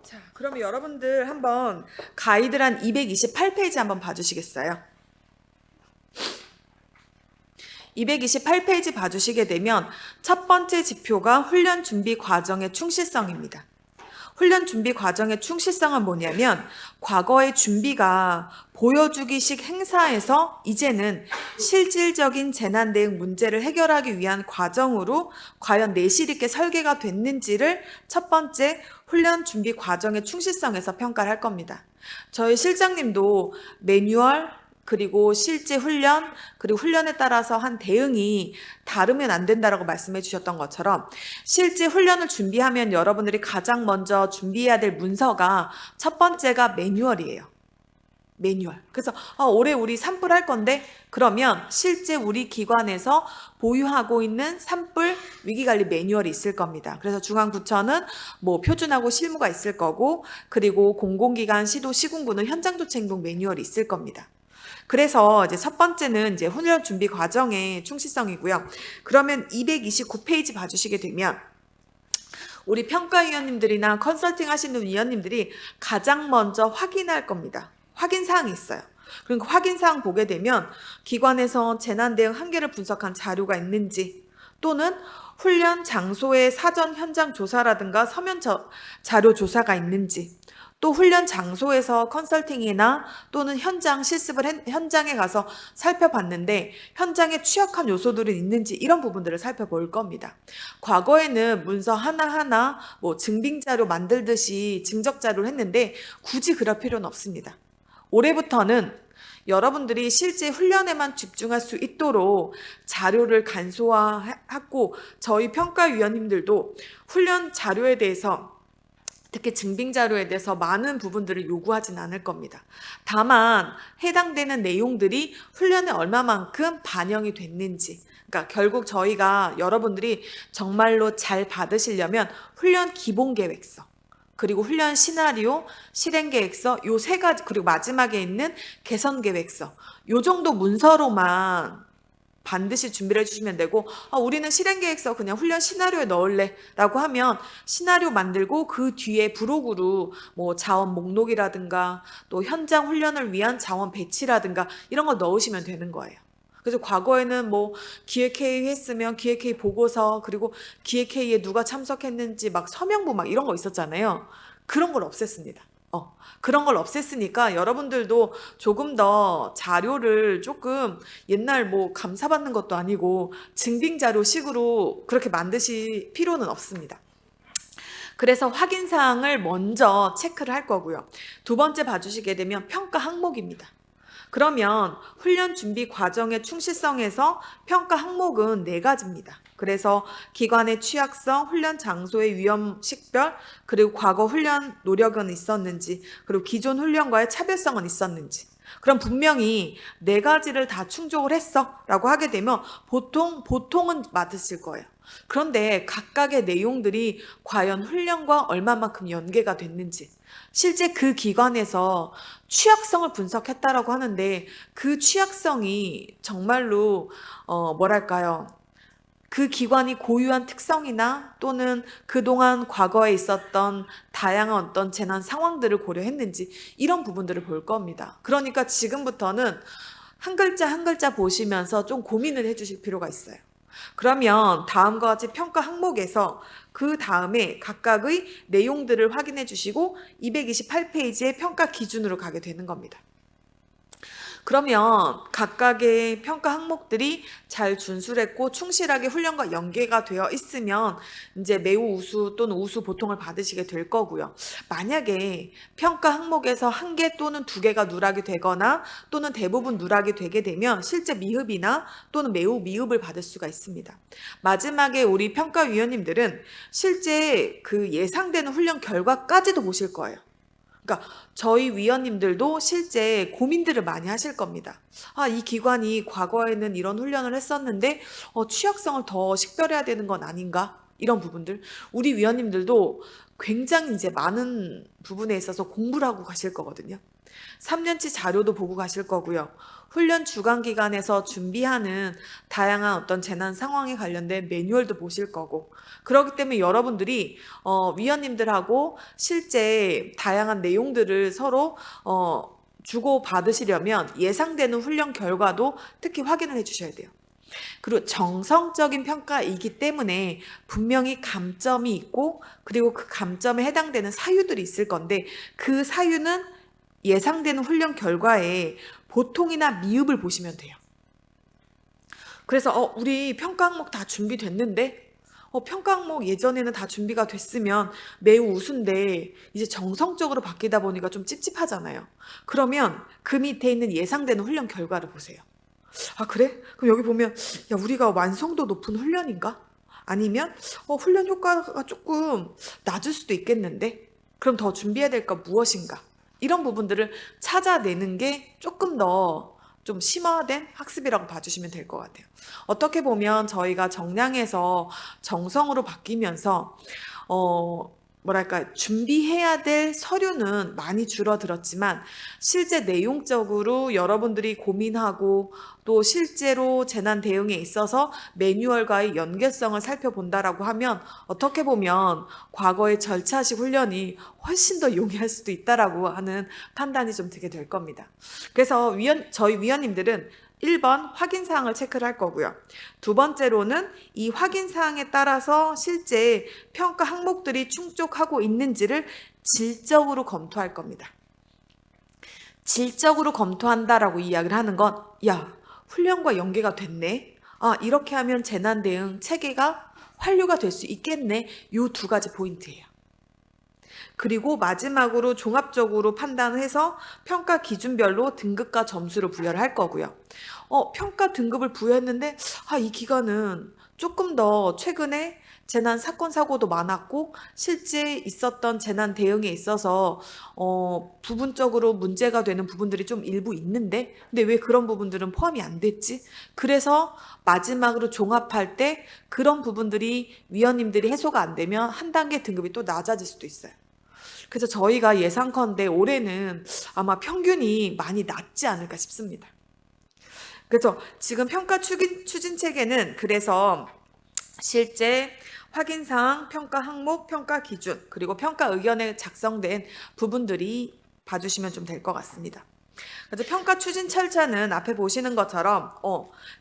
자, 그러면 여러분들 한번 가이드란 228페이지 한번 봐주시겠어요? 228페이지 봐주시게 되면 첫 번째 지표가 훈련 준비 과정의 충실성입니다. 훈련 준비 과정의 충실성은 뭐냐면, 과거의 준비가 보여주기식 행사에서 이제는 실질적인 재난 대응 문제를 해결하기 위한 과정으로 과연 내실 있게 설계가 됐는지를 첫 번째 훈련 준비 과정의 충실성에서 평가를 할 겁니다. 저희 실장님도 매뉴얼, 그리고 실제 훈련, 그리고 훈련에 따라서 한 대응이 다르면 안 된다라고 말씀해 주셨던 것처럼 실제 훈련을 준비하면 여러분들이 가장 먼저 준비해야 될 문서가 첫 번째가 매뉴얼이에요. 매뉴얼. 그래서 올해 우리 산불 할 건데 그러면 실제 우리 기관에서 보유하고 있는 산불 위기관리 매뉴얼이 있을 겁니다. 그래서 중앙부처는 뭐 표준하고 실무가 있을 거고 그리고 공공기관 시도 시군구는 현장조치행동 매뉴얼이 있을 겁니다. 그래서 이제 첫 번째는 이제 훈련 준비 과정의 충실성이고요. 그러면 229페이지 봐주시게 되면 우리 평가위원님들이나 컨설팅 하시는 위원님들이 가장 먼저 확인할 겁니다. 확인사항이 있어요. 그러니까 확인사항 보게 되면 기관에서 재난대응 한계를 분석한 자료가 있는지 또는 훈련 장소의 사전 현장 조사라든가 서면 자료 조사가 있는지 또 훈련 장소에서 컨설팅이나 또는 현장 실습을 현장에 가서 살펴봤는데 현장에 취약한 요소들이 있는지 이런 부분들을 살펴볼 겁니다. 과거에는 문서 하나하나 뭐 증빙자료 만들듯이 증적자료를 했는데 굳이 그럴 필요는 없습니다. 올해부터는 여러분들이 실제 훈련에만 집중할 수 있도록 자료를 간소화하고 저희 평가위원님들도 훈련 자료에 대해서 특히 증빙 자료에 대해서 많은 부분들을 요구하진 않을 겁니다. 다만 해당되는 내용들이 훈련에 얼마만큼 반영이 됐는지 그러니까 결국 저희가 여러분들이 정말로 잘 받으시려면 훈련 기본계획서 그리고 훈련 시나리오, 실행계획서 요 세 가지 그리고 마지막에 있는 개선계획서 요 정도 문서로만 반드시 준비를 해주시면 되고 우리는 실행계획서 그냥 훈련 시나리오에 넣을래 라고 하면 시나리오 만들고 그 뒤에 부록으로 뭐 자원 목록이라든가 또 현장 훈련을 위한 자원 배치라든가 이런 거 넣으시면 되는 거예요. 그래서 과거에는 뭐 기획회의 했으면 기획회의 보고서 그리고 기획회의에 누가 참석했는지 막 서명부 막 이런 거 있었잖아요. 그런 걸 없앴습니다. 그런 걸 없앴으니까 여러분들도 조금 더 자료를 조금 옛날 뭐 감사받는 것도 아니고 증빙자료식으로 그렇게 만드실 필요는 없습니다. 그래서 확인사항을 먼저 체크를 할 거고요. 두 번째 봐주시게 되면 평가 항목입니다. 그러면 훈련 준비 과정의 충실성에서 평가 항목은 4가지입니다. 그래서 기관의 취약성, 훈련 장소의 위험 식별, 그리고 과거 훈련 노력은 있었는지, 그리고 기존 훈련과의 차별성은 있었는지. 그럼 분명히 4가지를 다 충족을 했어 라고 하게 되면 보통은 맞으실 거예요. 그런데 각각의 내용들이 과연 훈련과 얼마만큼 연계가 됐는지 실제 그 기관에서 취약성을 분석했다라고 하는데 그 취약성이 정말로 뭐랄까요? 그 기관이 고유한 특성이나 또는 그동안 과거에 있었던 다양한 어떤 재난 상황들을 고려했는지 이런 부분들을 볼 겁니다. 그러니까 지금부터는 한 글자 한 글자 보시면서 좀 고민을 해주실 필요가 있어요. 그러면 다음과 같이 평가 항목에서 그 다음에 각각의 내용들을 확인해 주시고 228페이지의 평가 기준으로 가게 되는 겁니다. 그러면 각각의 평가 항목들이 잘 준수했고 충실하게 훈련과 연계가 되어 있으면 이제 매우 우수 또는 우수 보통을 받으시게 될 거고요. 만약에 평가 항목에서 1개 또는 2개가 누락이 되거나 또는 대부분 누락이 되게 되면 실제 미흡이나 또는 매우 미흡을 받을 수가 있습니다. 마지막에 우리 평가위원님들은 실제 그 예상되는 훈련 결과까지도 보실 거예요. 그러니까 저희 위원님들도 실제 고민들을 많이 하실 겁니다. 이 기관이 과거에는 이런 훈련을 했었는데 취약성을 더 식별해야 되는 건 아닌가? 이런 부분들. 우리 위원님들도 굉장히 이제 많은 부분에 있어서 공부를 하고 가실 거거든요. 3년치 자료도 보고 가실 거고요. 훈련 주간 기간에서 준비하는 다양한 어떤 재난 상황에 관련된 매뉴얼도 보실 거고 그렇기 때문에 여러분들이 위원님들하고 실제 다양한 내용들을 서로 주고 받으시려면 예상되는 훈련 결과도 특히 확인을 해 주셔야 돼요. 그리고 정성적인 평가이기 때문에 분명히 감점이 있고 그리고 그 감점에 해당되는 사유들이 있을 건데 그 사유는 예상되는 훈련 결과에 보통이나 미흡을 보시면 돼요. 그래서 우리 평가 항목 다 준비됐는데 평가 항목 예전에는 다 준비가 됐으면 매우 우수인데 이제 정성적으로 바뀌다 보니까 좀 찝찝하잖아요. 그러면 그 밑에 있는 예상되는 훈련 결과를 보세요. 아, 그래? 그럼 여기 보면, 야, 우리가 완성도 높은 훈련인가? 아니면, 훈련 효과가 조금 낮을 수도 있겠는데? 그럼 더 준비해야 될 거 무엇인가? 이런 부분들을 찾아내는 게 조금 더 좀 심화된 학습이라고 봐주시면 될 것 같아요. 어떻게 보면 저희가 정량에서 정성으로 바뀌면서, 뭐랄까, 준비해야 될 서류는 많이 줄어들었지만, 실제 내용적으로 여러분들이 고민하고 또 실제로 재난 대응에 있어서 매뉴얼과의 연계성을 살펴본다라고 하면 어떻게 보면 과거의 절차식 훈련이 훨씬 더 용이할 수도 있다라고 하는 판단이 좀 들게 될 겁니다. 그래서 저희 위원님들은 1번 확인사항을 체크를 할 거고요. 두 번째로는 이 확인사항에 따라서 실제 평가 항목들이 충족하고 있는지를 질적으로 검토할 겁니다. 질적으로 검토한다라고 이야기를 하는 건, 야, 훈련과 연계가 됐네. 아, 이렇게 하면 재난 대응 체계가 활류가 될 수 있겠네. 요 두 가지 포인트예요. 그리고 마지막으로 종합적으로 판단을 해서 평가 기준별로 등급과 점수를 부여를 할 거고요. 평가 등급을 부여했는데, 이 기관은 조금 더 최근에 재난 사건 사고도 많았고 실제 있었던 재난 대응에 있어서 부분적으로 문제가 되는 부분들이 좀 일부 있는데 근데 왜 그런 부분들은 포함이 안 됐지? 그래서 마지막으로 종합할 때 그런 부분들이 위원님들이 해소가 안 되면 한 단계 등급이 또 낮아질 수도 있어요. 그래서 저희가 예상컨대 올해는 아마 평균이 많이 낮지 않을까 싶습니다. 그래서 지금 평가 추진 체계는 그래서 실제 확인사항, 평가 항목, 평가 기준, 그리고 평가 의견에 작성된 부분들이 봐주시면 좀 될 것 같습니다. 그래서 평가 추진 절차는 앞에 보시는 것처럼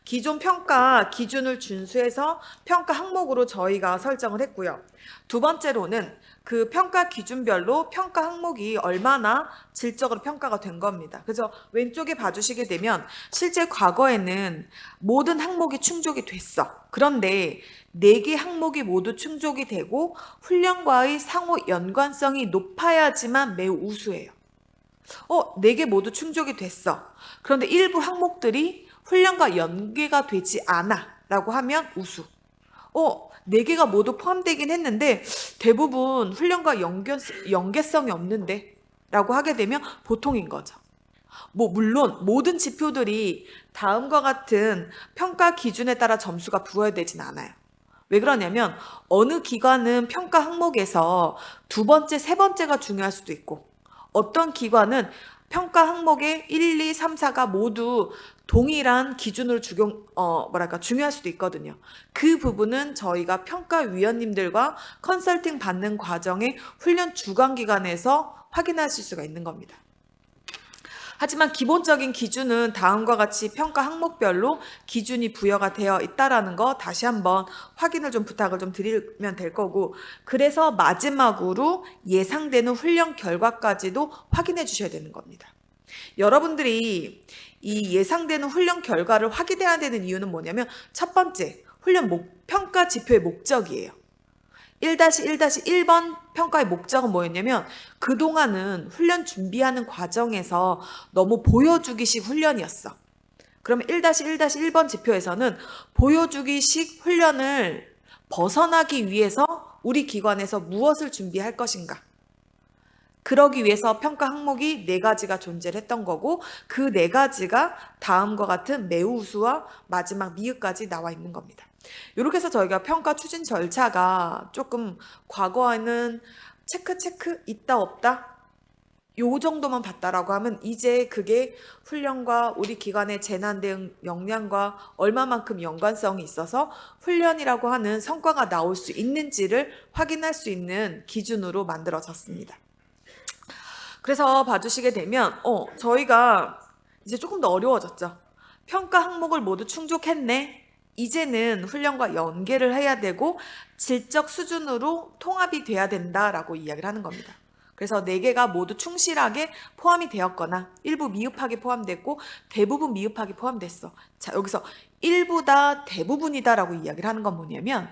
기존 평가 기준을 준수해서 평가 항목으로 저희가 설정을 했고요. 두 번째로는 그 평가 기준별로 평가 항목이 얼마나 질적으로 평가가 된 겁니다. 그래서 왼쪽에 봐주시게 되면 실제 과거에는 모든 항목이 충족이 됐어. 그런데 4개 항목이 모두 충족이 되고 훈련과의 상호 연관성이 높아야지만 매우 우수해요. 4개 모두 충족이 됐어. 그런데 일부 항목들이 훈련과 연계가 되지 않아 라고 하면 우수. 4개가 모두 포함되긴 했는데 대부분 훈련과 연계성이 없는데 라고 하게 되면 보통인 거죠. 물론 모든 지표들이 다음과 같은 평가 기준에 따라 점수가 부여되진 않아요. 왜 그러냐면 어느 기관은 평가 항목에서 두 번째, 세 번째가 중요할 수도 있고 어떤 기관은 평가 항목의 1, 2, 3, 4가 모두 동일한 기준으로 중요할 수도 있거든요. 그 부분은 저희가 평가위원님들과 컨설팅 받는 과정의 훈련 주관기관에서 확인하실 수가 있는 겁니다. 하지만 기본적인 기준은 다음과 같이 평가 항목별로 기준이 부여가 되어 있다라는 거 다시 한번 확인을 좀 부탁을 좀 드리면 될 거고 그래서 마지막으로 예상되는 훈련 결과까지도 확인해 주셔야 되는 겁니다. 여러분들이 이 예상되는 훈련 결과를 확인해야 되는 이유는 뭐냐면 첫 번째, 훈련 평가 지표의 목적이에요. 1-1-1번 평가의 목적은 뭐였냐면 그동안은 훈련 준비하는 과정에서 너무 보여주기식 훈련이었어. 그러면 1-1-1번 지표에서는 보여주기식 훈련을 벗어나기 위해서 우리 기관에서 무엇을 준비할 것인가? 그러기 위해서 평가 항목이 4가지가 존재를 했던 거고 그 4가지가 다음과 같은 매우 우수와 마지막 미흡까지 나와 있는 겁니다. 이렇게 해서 저희가 평가 추진 절차가 조금 과거에는 체크 있다 없다 요 정도만 봤다라고 하면 이제 그게 훈련과 우리 기관의 재난 대응 역량과 얼마만큼 연관성이 있어서 훈련이라고 하는 성과가 나올 수 있는지를 확인할 수 있는 기준으로 만들어졌습니다. 그래서 봐주시게 되면 저희가 이제 조금 더 어려워졌죠. 평가 항목을 모두 충족했네. 이제는 훈련과 연계를 해야 되고 질적 수준으로 통합이 돼야 된다라고 이야기를 하는 겁니다. 그래서 4개가 모두 충실하게 포함이 되었거나 일부 미흡하게 포함됐고 대부분 미흡하게 포함됐어. 자, 여기서 일부다 대부분이다라고 이야기를 하는 건 뭐냐면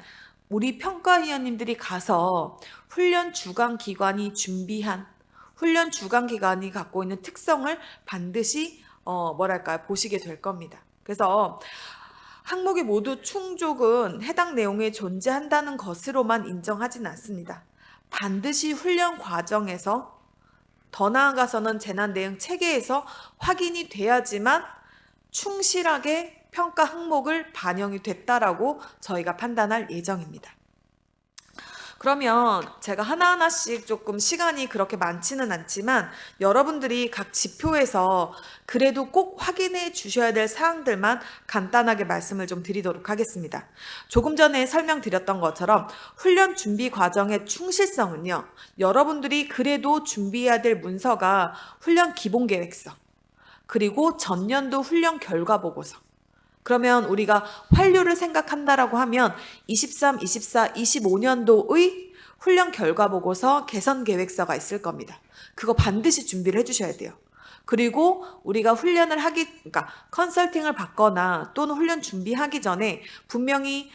우리 평가위원님들이 가서 훈련 주관 기관이 준비한 훈련 주관 기관이 갖고 있는 특성을 반드시 뭐랄까요, 보시게 될 겁니다. 그래서 항목이 모두 충족은 해당 내용에 존재한다는 것으로만 인정하진 않습니다. 반드시 훈련 과정에서, 더 나아가서는 재난 대응 체계에서 확인이 돼야지만 충실하게 평가 항목을 반영이 됐다라고 저희가 판단할 예정입니다. 그러면 제가 하나하나씩 조금 시간이 그렇게 많지는 않지만 여러분들이 각 지표에서 그래도 꼭 확인해 주셔야 될 사항들만 간단하게 말씀을 좀 드리도록 하겠습니다. 조금 전에 설명드렸던 것처럼 훈련 준비 과정의 충실성은요, 여러분들이 그래도 준비해야 될 문서가 훈련 기본계획서, 그리고 전년도 훈련 결과 보고서. 그러면 우리가 환류를 생각한다라고 하면 23, 24, 25년도의 훈련 결과 보고서, 개선 계획서가 있을 겁니다. 그거 반드시 준비를 해주셔야 돼요. 그리고 우리가 훈련을 그러니까 컨설팅을 받거나 또는 훈련 준비하기 전에 분명히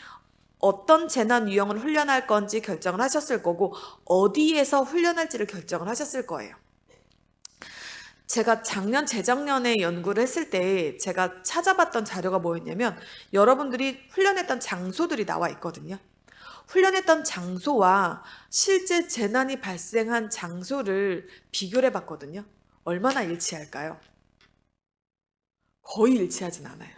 어떤 재난 유형을 훈련할 건지 결정을 하셨을 거고, 어디에서 훈련할지를 결정을 하셨을 거예요. 제가 재작년에 연구를 했을 때 제가 찾아봤던 자료가 뭐였냐면, 여러분들이 훈련했던 장소들이 나와 있거든요. 훈련했던 장소와 실제 재난이 발생한 장소를 비교를 해봤거든요. 얼마나 일치할까요? 거의 일치하진 않아요.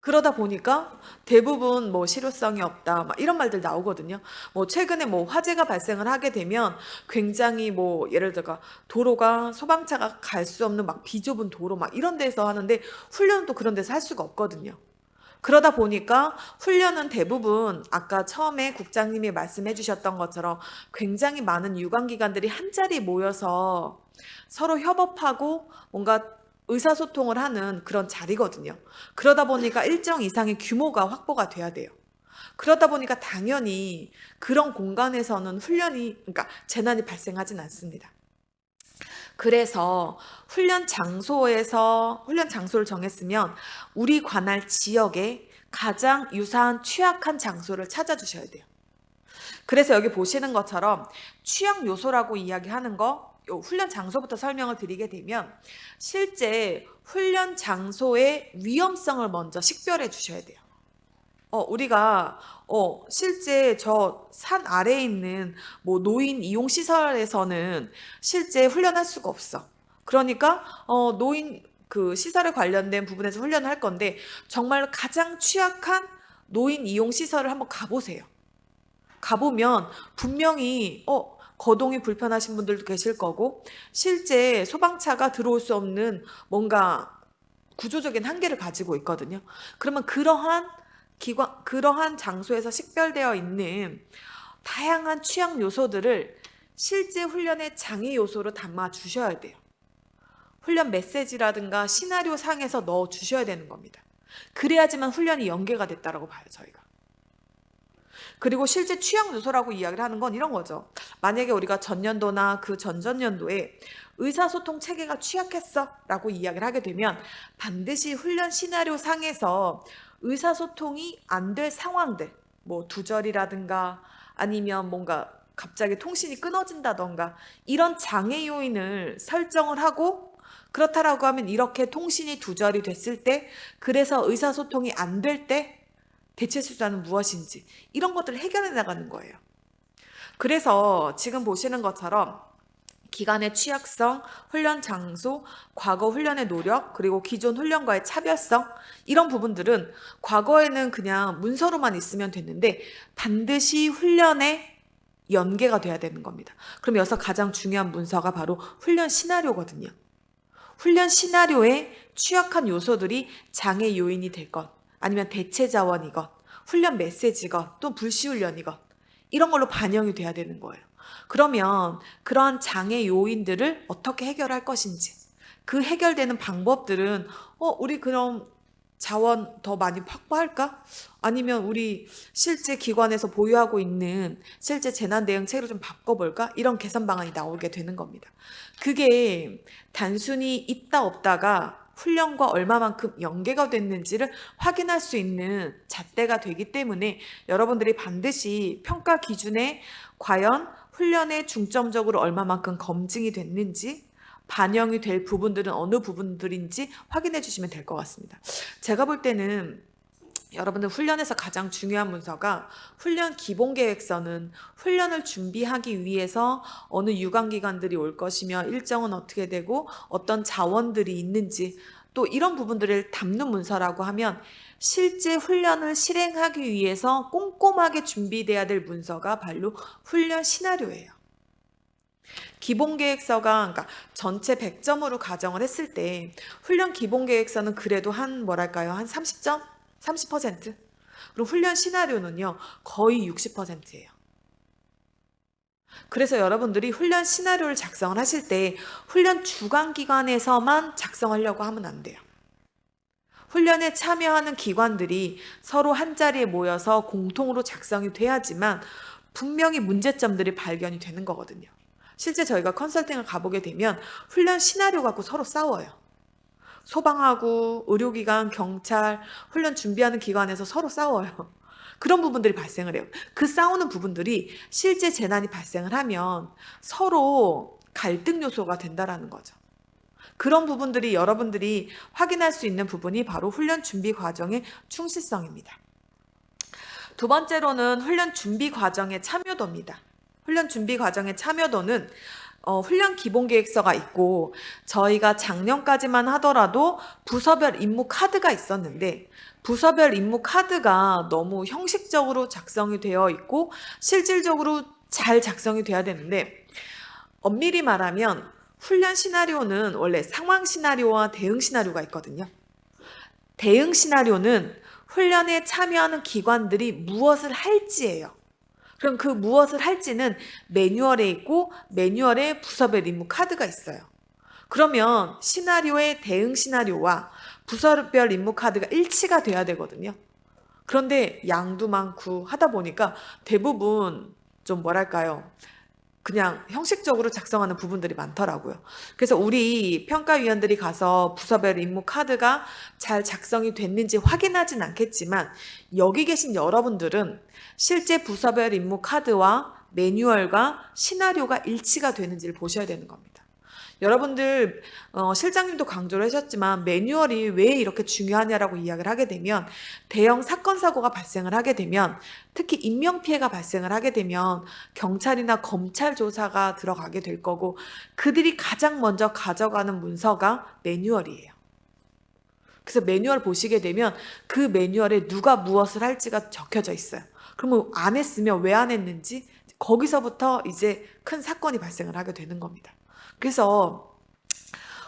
그러다 보니까 대부분 뭐 실효성이 없다, 막 이런 말들 나오거든요. 뭐 최근에 뭐 화재가 발생을 하게 되면 굉장히 뭐 예를 들어 도로가, 소방차가 갈 수 없는 막 비좁은 도로 막 이런 데서 하는데, 훈련은 또 그런 데서 할 수가 없거든요. 그러다 보니까 훈련은 대부분 아까 처음에 국장님이 말씀해 주셨던 것처럼 굉장히 많은 유관기관들이 한자리에 모여서 서로 협업하고 뭔가 의사소통을 하는 그런 자리거든요. 그러다 보니까 일정 이상의 규모가 확보가 돼야 돼요. 그러다 보니까 당연히 그런 공간에서는 그러니까 재난이 발생하진 않습니다. 그래서 훈련 장소를 정했으면 우리 관할 지역에 가장 유사한 취약한 장소를 찾아주셔야 돼요. 그래서 여기 보시는 것처럼 취약 요소라고 이야기하는 거, 훈련 장소부터 설명을 드리게 되면, 실제 훈련 장소의 위험성을 먼저 식별해 주셔야 돼요. 우리가 실제 저 산 아래에 있는 뭐 노인 이용 시설에서는 실제 훈련할 수가 없어. 그러니까 노인 그 시설에 관련된 부분에서 훈련을 할 건데, 정말 가장 취약한 노인 이용 시설을 한번 가보세요. 가보면 분명히 거동이 불편하신 분들도 계실 거고, 실제 소방차가 들어올 수 없는 뭔가 구조적인 한계를 가지고 있거든요. 그러면 그러한 장소에서 식별되어 있는 다양한 취약 요소들을 실제 훈련의 장애 요소로 담아 주셔야 돼요. 훈련 메시지라든가 시나리오 상에서 넣어 주셔야 되는 겁니다. 그래야지만 훈련이 연계가 됐다라고 봐요, 저희가. 그리고 실제 취약 요소라고 이야기를 하는 건 이런 거죠. 만약에 우리가 전년도나 그 전전년도에 의사소통 체계가 취약했어 라고 이야기를 하게 되면, 반드시 훈련 시나리오 상에서 의사소통이 안 될 상황들, 뭐 두절이라든가 아니면 뭔가 갑자기 통신이 끊어진다던가 이런 장애 요인을 설정을 하고, 그렇다라고 하면 이렇게 통신이 두절이 됐을 때, 그래서 의사소통이 안 될 때 대체 수단은 무엇인지, 이런 것들을 해결해 나가는 거예요. 그래서 지금 보시는 것처럼 기간의 취약성, 훈련 장소, 과거 훈련의 노력, 그리고 기존 훈련과의 차별성, 이런 부분들은 과거에는 그냥 문서로만 있으면 됐는데 반드시 훈련에 연계가 돼야 되는 겁니다. 그럼 여기서 가장 중요한 문서가 바로 훈련 시나리오거든요. 훈련 시나리오에 취약한 요소들이 장애 요인이 될 것, 아니면 대체 자원이건, 훈련 메시지건, 또 불시훈련이건, 이런 걸로 반영이 돼야 되는 거예요. 그러면 그러한 장애 요인들을 어떻게 해결할 것인지, 그 해결되는 방법들은 우리 그럼 자원 더 많이 확보할까? 아니면 우리 실제 기관에서 보유하고 있는 실제 재난 대응 체계를 좀 바꿔볼까? 이런 개선 방안이 나오게 되는 겁니다. 그게 단순히 있다 없다가 훈련과 얼마만큼 연계가 됐는지를 확인할 수 있는 잣대가 되기 때문에 여러분들이 반드시 평가 기준에 과연 훈련에 중점적으로 얼마만큼 검증이 됐는지, 반영이 될 부분들은 어느 부분들인지 확인해 주시면 될 것 같습니다. 제가 볼 때는 여러분들 훈련에서 가장 중요한 문서가 훈련 기본계획서는 훈련을 준비하기 위해서 어느 유관기관들이 올 것이며 일정은 어떻게 되고 어떤 자원들이 있는지 또 이런 부분들을 담는 문서라고 하면 실제 훈련을 실행하기 위해서 꼼꼼하게 준비돼야 될 문서가 바로 훈련 시나리오예요. 기본계획서가 그러니까 전체 100점으로 가정을 했을 때 훈련 기본계획서는 그래도 한 뭐랄까요? 한 30점? 30%? 그리고 훈련 시나리오는요. 거의 60%예요. 그래서 여러분들이 훈련 시나리오를 작성을 하실 때 훈련 주관기관에서만 작성하려고 하면 안 돼요. 훈련에 참여하는 기관들이 서로 한자리에 모여서 공통으로 작성이 돼야지만 분명히 문제점들이 발견이 되는 거거든요. 실제 저희가 컨설팅을 가보게 되면 훈련 시나리오 갖고 서로 싸워요. 소방하고 의료기관, 경찰, 훈련 준비하는 기관에서 서로 싸워요. 그런 부분들이 발생을 해요. 그 싸우는 부분들이 실제 재난이 발생을 하면 서로 갈등 요소가 된다라는 거죠. 그런 부분들이 여러분들이 확인할 수 있는 부분이 바로 훈련 준비 과정의 충실성입니다. 두 번째로는 훈련 준비 과정의 참여도입니다. 훈련 준비 과정의 참여도는 훈련 기본계획서가 있고 저희가 작년까지만 하더라도 부서별 임무 카드가 있었는데 부서별 임무 카드가 너무 형식적으로 작성이 되어 있고 실질적으로 잘 작성이 돼야 되는데 엄밀히 말하면 훈련 시나리오는 원래 상황 시나리오와 대응 시나리오가 있거든요. 대응 시나리오는 훈련에 참여하는 기관들이 무엇을 할지예요. 그럼 그 무엇을 할지는 매뉴얼에 있고 매뉴얼에 부서별 임무 카드가 있어요. 그러면 시나리오의 대응 시나리오와 부서별 임무 카드가 일치가 돼야 되거든요. 그런데 양도 많고 하다 보니까 대부분 좀 뭐랄까요? 그냥 형식적으로 작성하는 부분들이 많더라고요. 그래서 우리 평가위원들이 가서 부서별 임무 카드가 잘 작성이 됐는지 확인하진 않겠지만 여기 계신 여러분들은 실제 부서별 임무 카드와 매뉴얼과 시나리오가 일치가 되는지를 보셔야 되는 겁니다. 여러분들 실장님도 강조를 하셨지만 매뉴얼이 왜 이렇게 중요하냐라고 이야기를 하게 되면 대형 사건 사고가 발생을 하게 되면 특히 인명피해가 발생을 하게 되면 경찰이나 검찰 조사가 들어가게 될 거고 그들이 가장 먼저 가져가는 문서가 매뉴얼이에요. 그래서 매뉴얼 보시게 되면 그 매뉴얼에 누가 무엇을 할지가 적혀져 있어요. 그러면 안 했으면 왜 안 했는지 거기서부터 이제 큰 사건이 발생을 하게 되는 겁니다. 그래서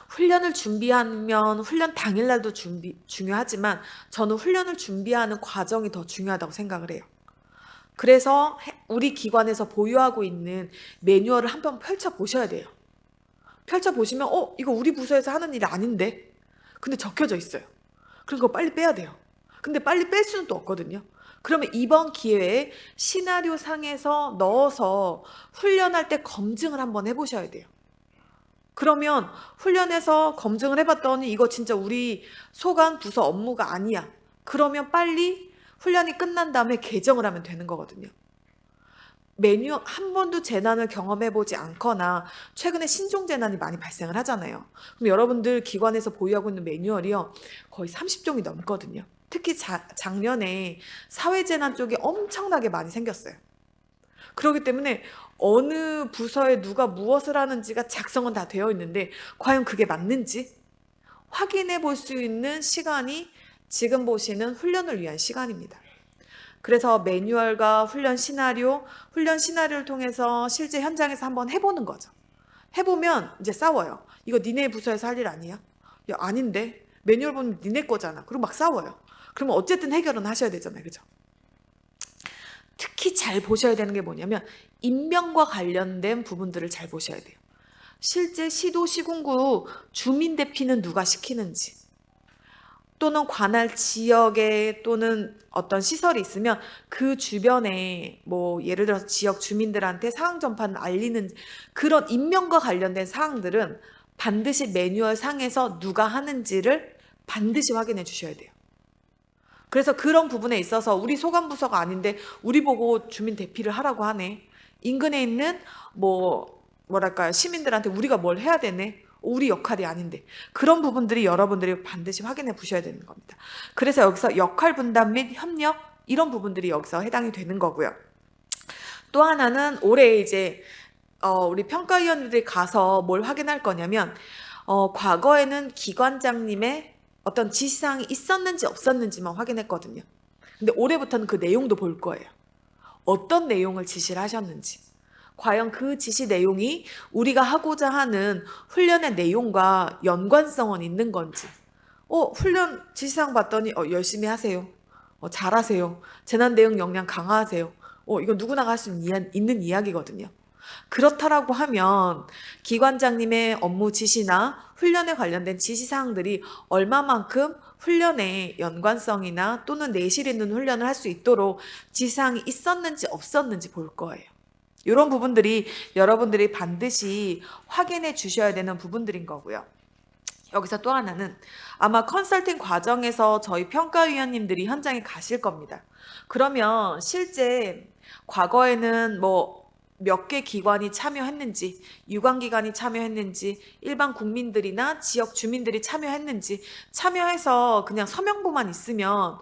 훈련을 준비하면 훈련 당일날도 중요하지만 저는 훈련을 준비하는 과정이 더 중요하다고 생각을 해요. 그래서 우리 기관에서 보유하고 있는 매뉴얼을 한번 펼쳐보셔야 돼요. 펼쳐보시면 이거 우리 부서에서 하는 일이 아닌데? 근데 적혀져 있어요. 그럼 그거 빨리 빼야 돼요. 근데 빨리 뺄 수는 또 없거든요. 그러면 이번 기회에 시나리오 상에서 넣어서 훈련할 때 검증을 한번 해보셔야 돼요. 그러면 훈련에서 검증을 해봤더니 이거 진짜 우리 소관 부서 업무가 아니야. 그러면 빨리 훈련이 끝난 다음에 개정을 하면 되는 거거든요. 매뉴얼 한 번도 재난을 경험해보지 않거나 최근에 신종재난이 많이 발생을 하잖아요. 그럼 여러분들 기관에서 보유하고 있는 매뉴얼이요. 거의 30종이 넘거든요. 특히 작년에 사회재난 쪽이 엄청나게 많이 생겼어요. 그렇기 때문에 어느 부서에 누가 무엇을 하는지가 작성은 다 되어 있는데 과연 그게 맞는지 확인해 볼 수 있는 시간이 지금 보시는 훈련을 위한 시간입니다. 그래서 매뉴얼과 훈련 시나리오를 통해서 실제 현장에서 한번 해보는 거죠. 해보면 이제 싸워요. 이거 니네 부서에서 할 일 아니야? 야, 아닌데? 매뉴얼 보면 니네 거잖아. 그리고 막 싸워요. 그러면 어쨌든 해결은 하셔야 되잖아요. 그죠? 특히 잘 보셔야 되는 게 뭐냐면 인명과 관련된 부분들을 잘 보셔야 돼요. 실제 시도 시군구 주민 대피는 누가 시키는지 또는 관할 지역에 또는 어떤 시설이 있으면 그 주변에 뭐 예를 들어서 지역 주민들한테 상황 전파를 알리는 그런 인명과 관련된 사항들은 반드시 매뉴얼 상에서 누가 하는지를 반드시 확인해 주셔야 돼요. 그래서 그런 부분에 있어서 우리 소관부서가 아닌데 우리 보고 주민 대피를 하라고 하네. 인근에 있는 뭐랄까요, 시민들한테 우리가 뭘 해야 되네. 우리 역할이 아닌데. 그런 부분들이 여러분들이 반드시 확인해 보셔야 되는 겁니다. 그래서 여기서 역할 분담 및 협력, 이런 부분들이 여기서 해당이 되는 거고요. 또 하나는 올해 이제 우리 평가위원들이 가서 뭘 확인할 거냐면, 과거에는 기관장님의 어떤 지시사항이 있었는지 없었는지만 확인했거든요. 근데 올해부터는 그 내용도 볼 거예요. 어떤 내용을 지시를 하셨는지. 과연 그 지시 내용이 우리가 하고자 하는 훈련의 내용과 연관성은 있는 건지. 훈련 지시사항 봤더니 열심히 하세요. 잘하세요. 재난대응 역량 강화하세요. 이거 누구나 할 수 있는 이야기거든요. 그렇다라고 하면 기관장님의 업무 지시나 훈련에 관련된 지시사항들이 얼마만큼 훈련의 연관성이나 또는 내실 있는 훈련을 할 수 있도록 지시사항이 있었는지 없었는지 볼 거예요. 이런 부분들이 여러분들이 반드시 확인해 주셔야 되는 부분들인 거고요. 여기서 또 하나는 아마 컨설팅 과정에서 저희 평가위원님들이 현장에 가실 겁니다. 그러면 실제 과거에는 몇 개 기관이 참여했는지, 유관기관이 참여했는지, 일반 국민들이나 지역 주민들이 참여했는지, 참여해서 그냥 서명부만 있으면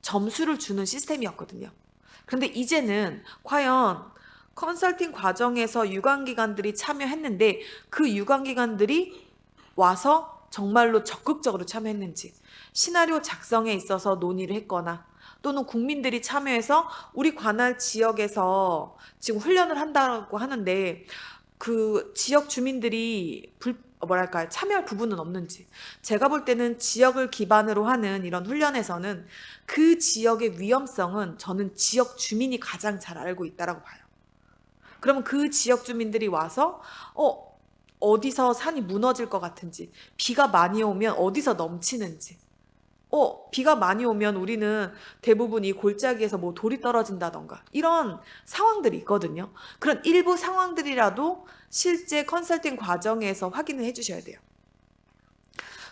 점수를 주는 시스템이었거든요. 그런데 이제는 과연 컨설팅 과정에서 유관기관들이 참여했는데 그 유관기관들이 와서 정말로 적극적으로 참여했는지, 시나리오 작성에 있어서 논의를 했거나 또는 국민들이 참여해서 우리 관할 지역에서 지금 훈련을 한다고 하는데 그 지역 주민들이 참여할 부분은 없는지. 제가 볼 때는 지역을 기반으로 하는 이런 훈련에서는 그 지역의 위험성은 저는 지역 주민이 가장 잘 알고 있다라고 봐요. 그러면 그 지역 주민들이 와서 어디서 산이 무너질 것 같은지, 비가 많이 오면 어디서 넘치는지, 비가 많이 오면 우리는 대부분 이 골짜기에서 돌이 떨어진다던가 이런 상황들이 있거든요. 그런 일부 상황들이라도 실제 컨설팅 과정에서 확인을 해주셔야 돼요.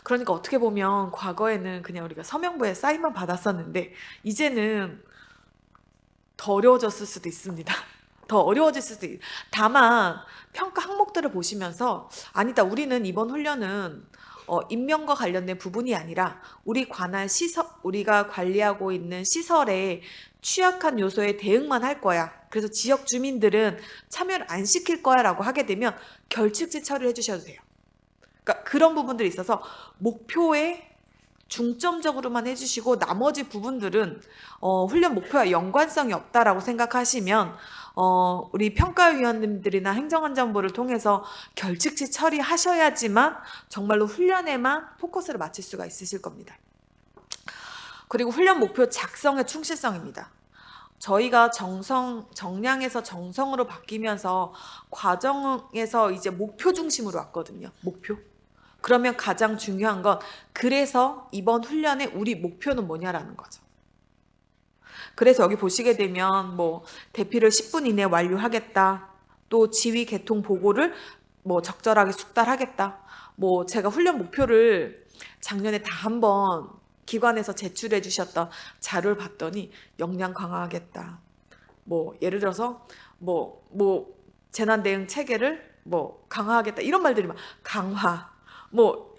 그러니까 어떻게 보면 과거에는 그냥 우리가 서명부에 사인만 받았었는데 이제는 더 어려워졌을 수도 있습니다. 더 어려워질 수도 있어요. 다만 평가 항목들을 보시면서 아니다, 우리는 이번 훈련은 인명과 관련된 부분이 아니라 우리 관할 시설, 우리가 관리하고 있는 시설의 취약한 요소에 대응만 할 거야. 그래서 지역 주민들은 참여를 안 시킬 거야 라고 하게 되면 결칙지 처리를 해주셔도 돼요. 그러니까 그런 부분들이 있어서 목표에 중점적으로만 해주시고 나머지 부분들은 훈련 목표와 연관성이 없다라고 생각하시면 우리 평가위원님들이나 행정안전부를 통해서 결칙지 처리하셔야지만 정말로 훈련에만 포커스를 맞출 수가 있으실 겁니다. 그리고 훈련 목표 작성의 충실성입니다. 저희가 정량에서 정성으로 바뀌면서 과정에서 이제 목표 중심으로 왔거든요. 목표. 그러면 가장 중요한 건 그래서 이번 훈련의 우리 목표는 뭐냐라는 거죠. 그래서 여기 보시게 되면 대피를 10분 이내에 완료하겠다. 또 지휘 개통 보고를 적절하게 숙달하겠다. 제가 훈련 목표를 작년에 다 한번 기관에서 제출해 주셨던 자료를 봤더니 역량 강화하겠다. 예를 들어서 재난 대응 체계를 강화하겠다. 이런 말들이 강화,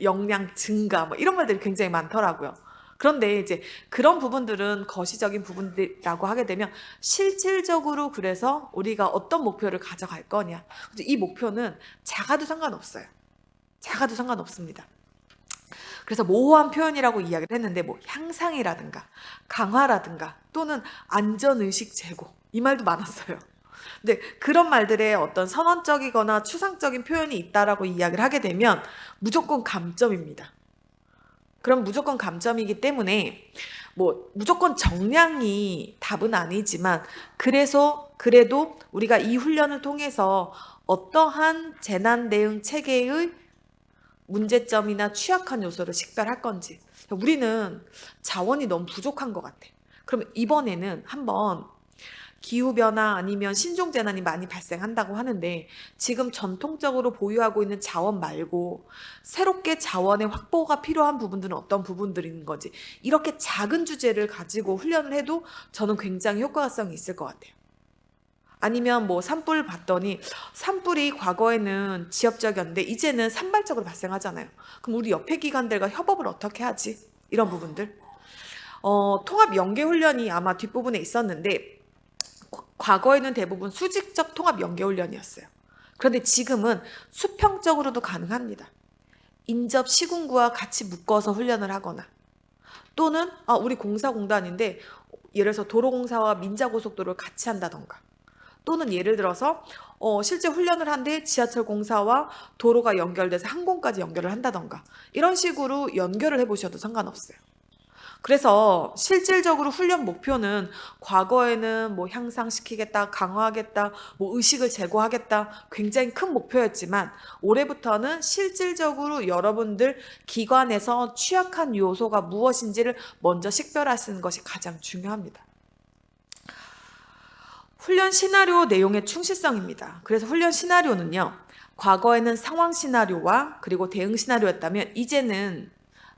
역량 증가 이런 말들이 굉장히 많더라고요. 그런데 이제 그런 부분들은 거시적인 부분이라고 하게 되면 실질적으로 그래서 우리가 어떤 목표를 가져갈 거냐. 이 목표는 작아도 상관없어요. 작아도 상관없습니다. 그래서 모호한 표현이라고 이야기를 했는데 향상이라든가 강화라든가 또는 안전의식 제고 이 말도 많았어요. 근데 그런 말들에 어떤 선언적이거나 추상적인 표현이 있다라고 이야기를 하게 되면 무조건 감점입니다. 그럼 무조건 감점이기 때문에 무조건 정량이 답은 아니지만 그래도 우리가 이 훈련을 통해서 어떠한 재난 대응 체계의 문제점이나 취약한 요소를 식별할 건지. 우리는 자원이 너무 부족한 것 같아. 그럼 이번에는 한번 기후변화 아니면 신종재난이 많이 발생한다고 하는데 지금 전통적으로 보유하고 있는 자원 말고 새롭게 자원의 확보가 필요한 부분들은 어떤 부분들인 거지. 이렇게 작은 주제를 가지고 훈련을 해도 저는 굉장히 효과성이 있을 것 같아요. 아니면 뭐 산불 봤더니 산불이 과거에는 지역적이었는데 이제는 산발적으로 발생하잖아요. 그럼 우리 옆에 기관들과 협업을 어떻게 하지? 이런 부분들. 통합 연계 훈련이 아마 뒷부분에 있었는데 과거에는 대부분 수직적 통합 연계 훈련이었어요. 그런데 지금은 수평적으로도 가능합니다. 인접 시군구와 같이 묶어서 훈련을 하거나 또는 우리 공사공단인데 예를 들어서 도로공사와 민자고속도로를 같이 한다던가 또는 예를 들어서 실제 훈련을 한데 지하철 공사와 도로가 연결돼서 항공까지 연결을 한다던가 이런 식으로 연결을 해보셔도 상관없어요. 그래서 실질적으로 훈련 목표는 과거에는 뭐 향상시키겠다, 강화하겠다, 뭐 의식을 제고하겠다 굉장히 큰 목표였지만 올해부터는 실질적으로 여러분들 기관에서 취약한 요소가 무엇인지를 먼저 식별하시는 것이 가장 중요합니다. 훈련 시나리오 내용의 충실성입니다. 그래서 훈련 시나리오는요, 과거에는 상황 시나리오와 그리고 대응 시나리오였다면 이제는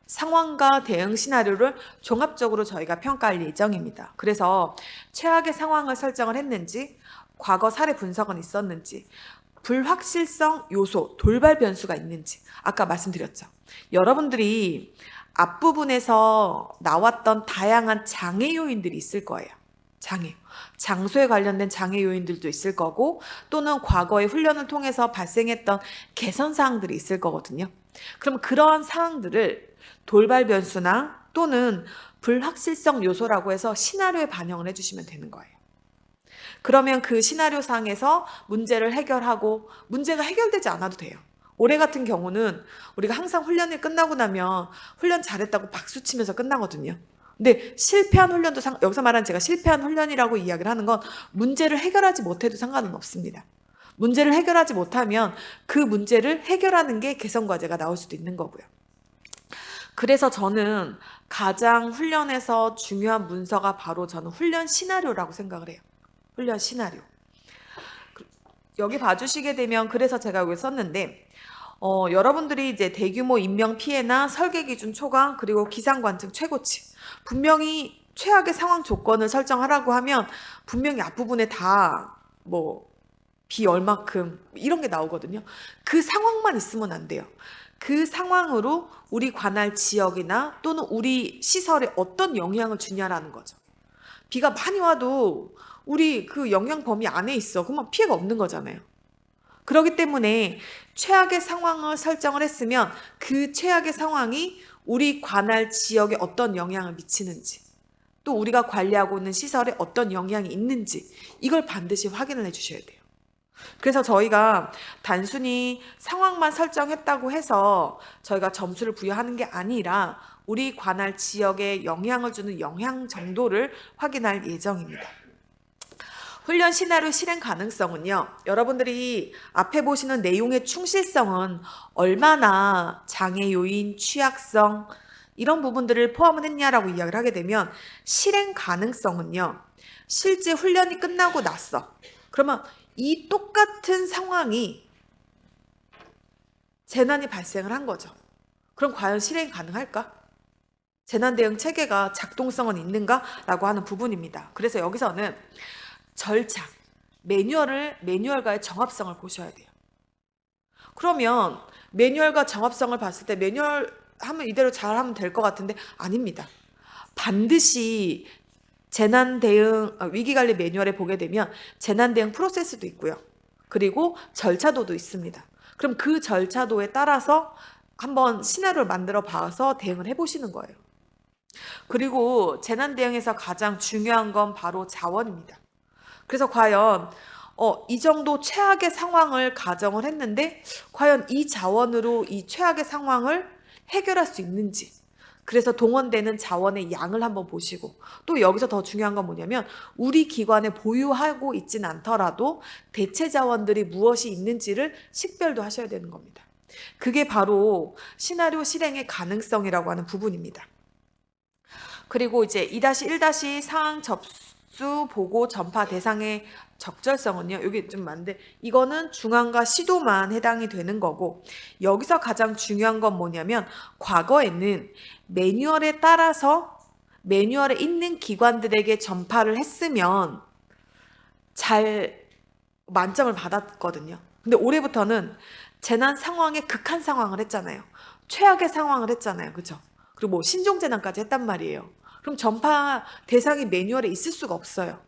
상황과 대응 시나리오를 종합적으로 저희가 평가할 예정입니다. 그래서 최악의 상황을 설정을 했는지, 과거 사례 분석은 있었는지, 불확실성 요소, 돌발 변수가 있는지 아까 말씀드렸죠. 여러분들이 앞부분에서 나왔던 다양한 장애 요인들이 있을 거예요. 장소에 관련된 장애 요인들도 있을 거고 또는 과거의 훈련을 통해서 발생했던 개선 사항들이 있을 거거든요. 그럼 그런 사항들을 돌발 변수나 또는 불확실성 요소라고 해서 시나리오에 반영을 해주시면 되는 거예요. 그러면 그 시나리오 상에서 문제를 해결하고 문제가 해결되지 않아도 돼요. 올해 같은 경우는 우리가 항상 훈련이 끝나고 나면 훈련 잘했다고 박수 치면서 끝나거든요. 근데 실패한 훈련도 여기서 말하는 제가 실패한 훈련이라고 이야기를 하는 건 문제를 해결하지 못해도 상관은 없습니다. 문제를 해결하지 못하면 그 문제를 해결하는 게 개선 과제가 나올 수도 있는 거고요. 그래서 저는 가장 훈련에서 중요한 문서가 바로 저는 훈련 시나리오라고 생각을 해요. 훈련 시나리오. 여기 봐주시게 되면 그래서 제가 여기 썼는데 여러분들이 이제 대규모 인명 피해나 설계 기준 초과 그리고 기상 관측 최고치 분명히 최악의 상황 조건을 설정하라고 하면 분명히 앞부분에 다 뭐 비 얼마큼 이런 게 나오거든요. 그 상황만 있으면 안 돼요. 그 상황으로 우리 관할 지역이나 또는 우리 시설에 어떤 영향을 주냐라는 거죠. 비가 많이 와도 우리 그 영향 범위 안에 있어. 그러면 피해가 없는 거잖아요. 그렇기 때문에 최악의 상황을 설정을 했으면 그 최악의 상황이 우리 관할 지역에 어떤 영향을 미치는지 또 우리가 관리하고 있는 시설에 어떤 영향이 있는지 이걸 반드시 확인을 해주셔야 돼요. 그래서 저희가 단순히 상황만 설정했다고 해서 저희가 점수를 부여하는 게 아니라 우리 관할 지역에 영향을 주는 영향 정도를 확인할 예정입니다. 훈련 시나리오 실행 가능성은요. 여러분들이 앞에 보시는 내용의 충실성은 얼마나 장애 요인, 취약성 이런 부분들을 포함을 했냐라고 이야기를 하게 되면 실행 가능성은요. 실제 훈련이 끝나고 났어. 그러면 이 똑같은 상황이 재난이 발생을 한 거죠. 그럼 과연 실행 가능할까? 재난 대응 체계가 작동성은 있는가라고 하는 부분입니다. 그래서 여기서는 절차, 매뉴얼과의 정합성을 보셔야 돼요. 그러면 매뉴얼과 정합성을 봤을 때 매뉴얼 하면 이대로 잘하면 될 것 같은데 아닙니다. 반드시 재난 대응 위기관리 매뉴얼에 보게 되면 재난 대응 프로세스도 있고요. 그리고 절차도도 있습니다. 그럼 그 절차도에 따라서 한번 시나리오를 만들어 봐서 대응을 해보시는 거예요. 그리고 재난 대응에서 가장 중요한 건 바로 자원입니다. 그래서 과연 이 정도 최악의 상황을 가정을 했는데 과연 이 자원으로 이 최악의 상황을 해결할 수 있는지 그래서 동원되는 자원의 양을 한번 보시고 또 여기서 더 중요한 건 뭐냐면 우리 기관에 보유하고 있진 않더라도 대체 자원들이 무엇이 있는지를 식별도 하셔야 되는 겁니다. 그게 바로 시나리오 실행의 가능성이라고 하는 부분입니다. 그리고 이제 2-1- 상황 접수, 보고, 전파 대상의 적절성은요. 여기 좀 많은데 이거는 중앙과 시도만 해당이 되는 거고, 여기서 가장 중요한 건 뭐냐면 과거에는 매뉴얼에 따라서 매뉴얼에 있는 기관들에게 전파를 했으면 잘 만점을 받았거든요. 근데 올해부터는 재난 상황에 극한 상황을 했잖아요. 최악의 상황을 했잖아요. 그죠? 그리고 뭐 신종재난까지 했단 말이에요. 그럼 전파 대상이 매뉴얼에 있을 수가 없어요.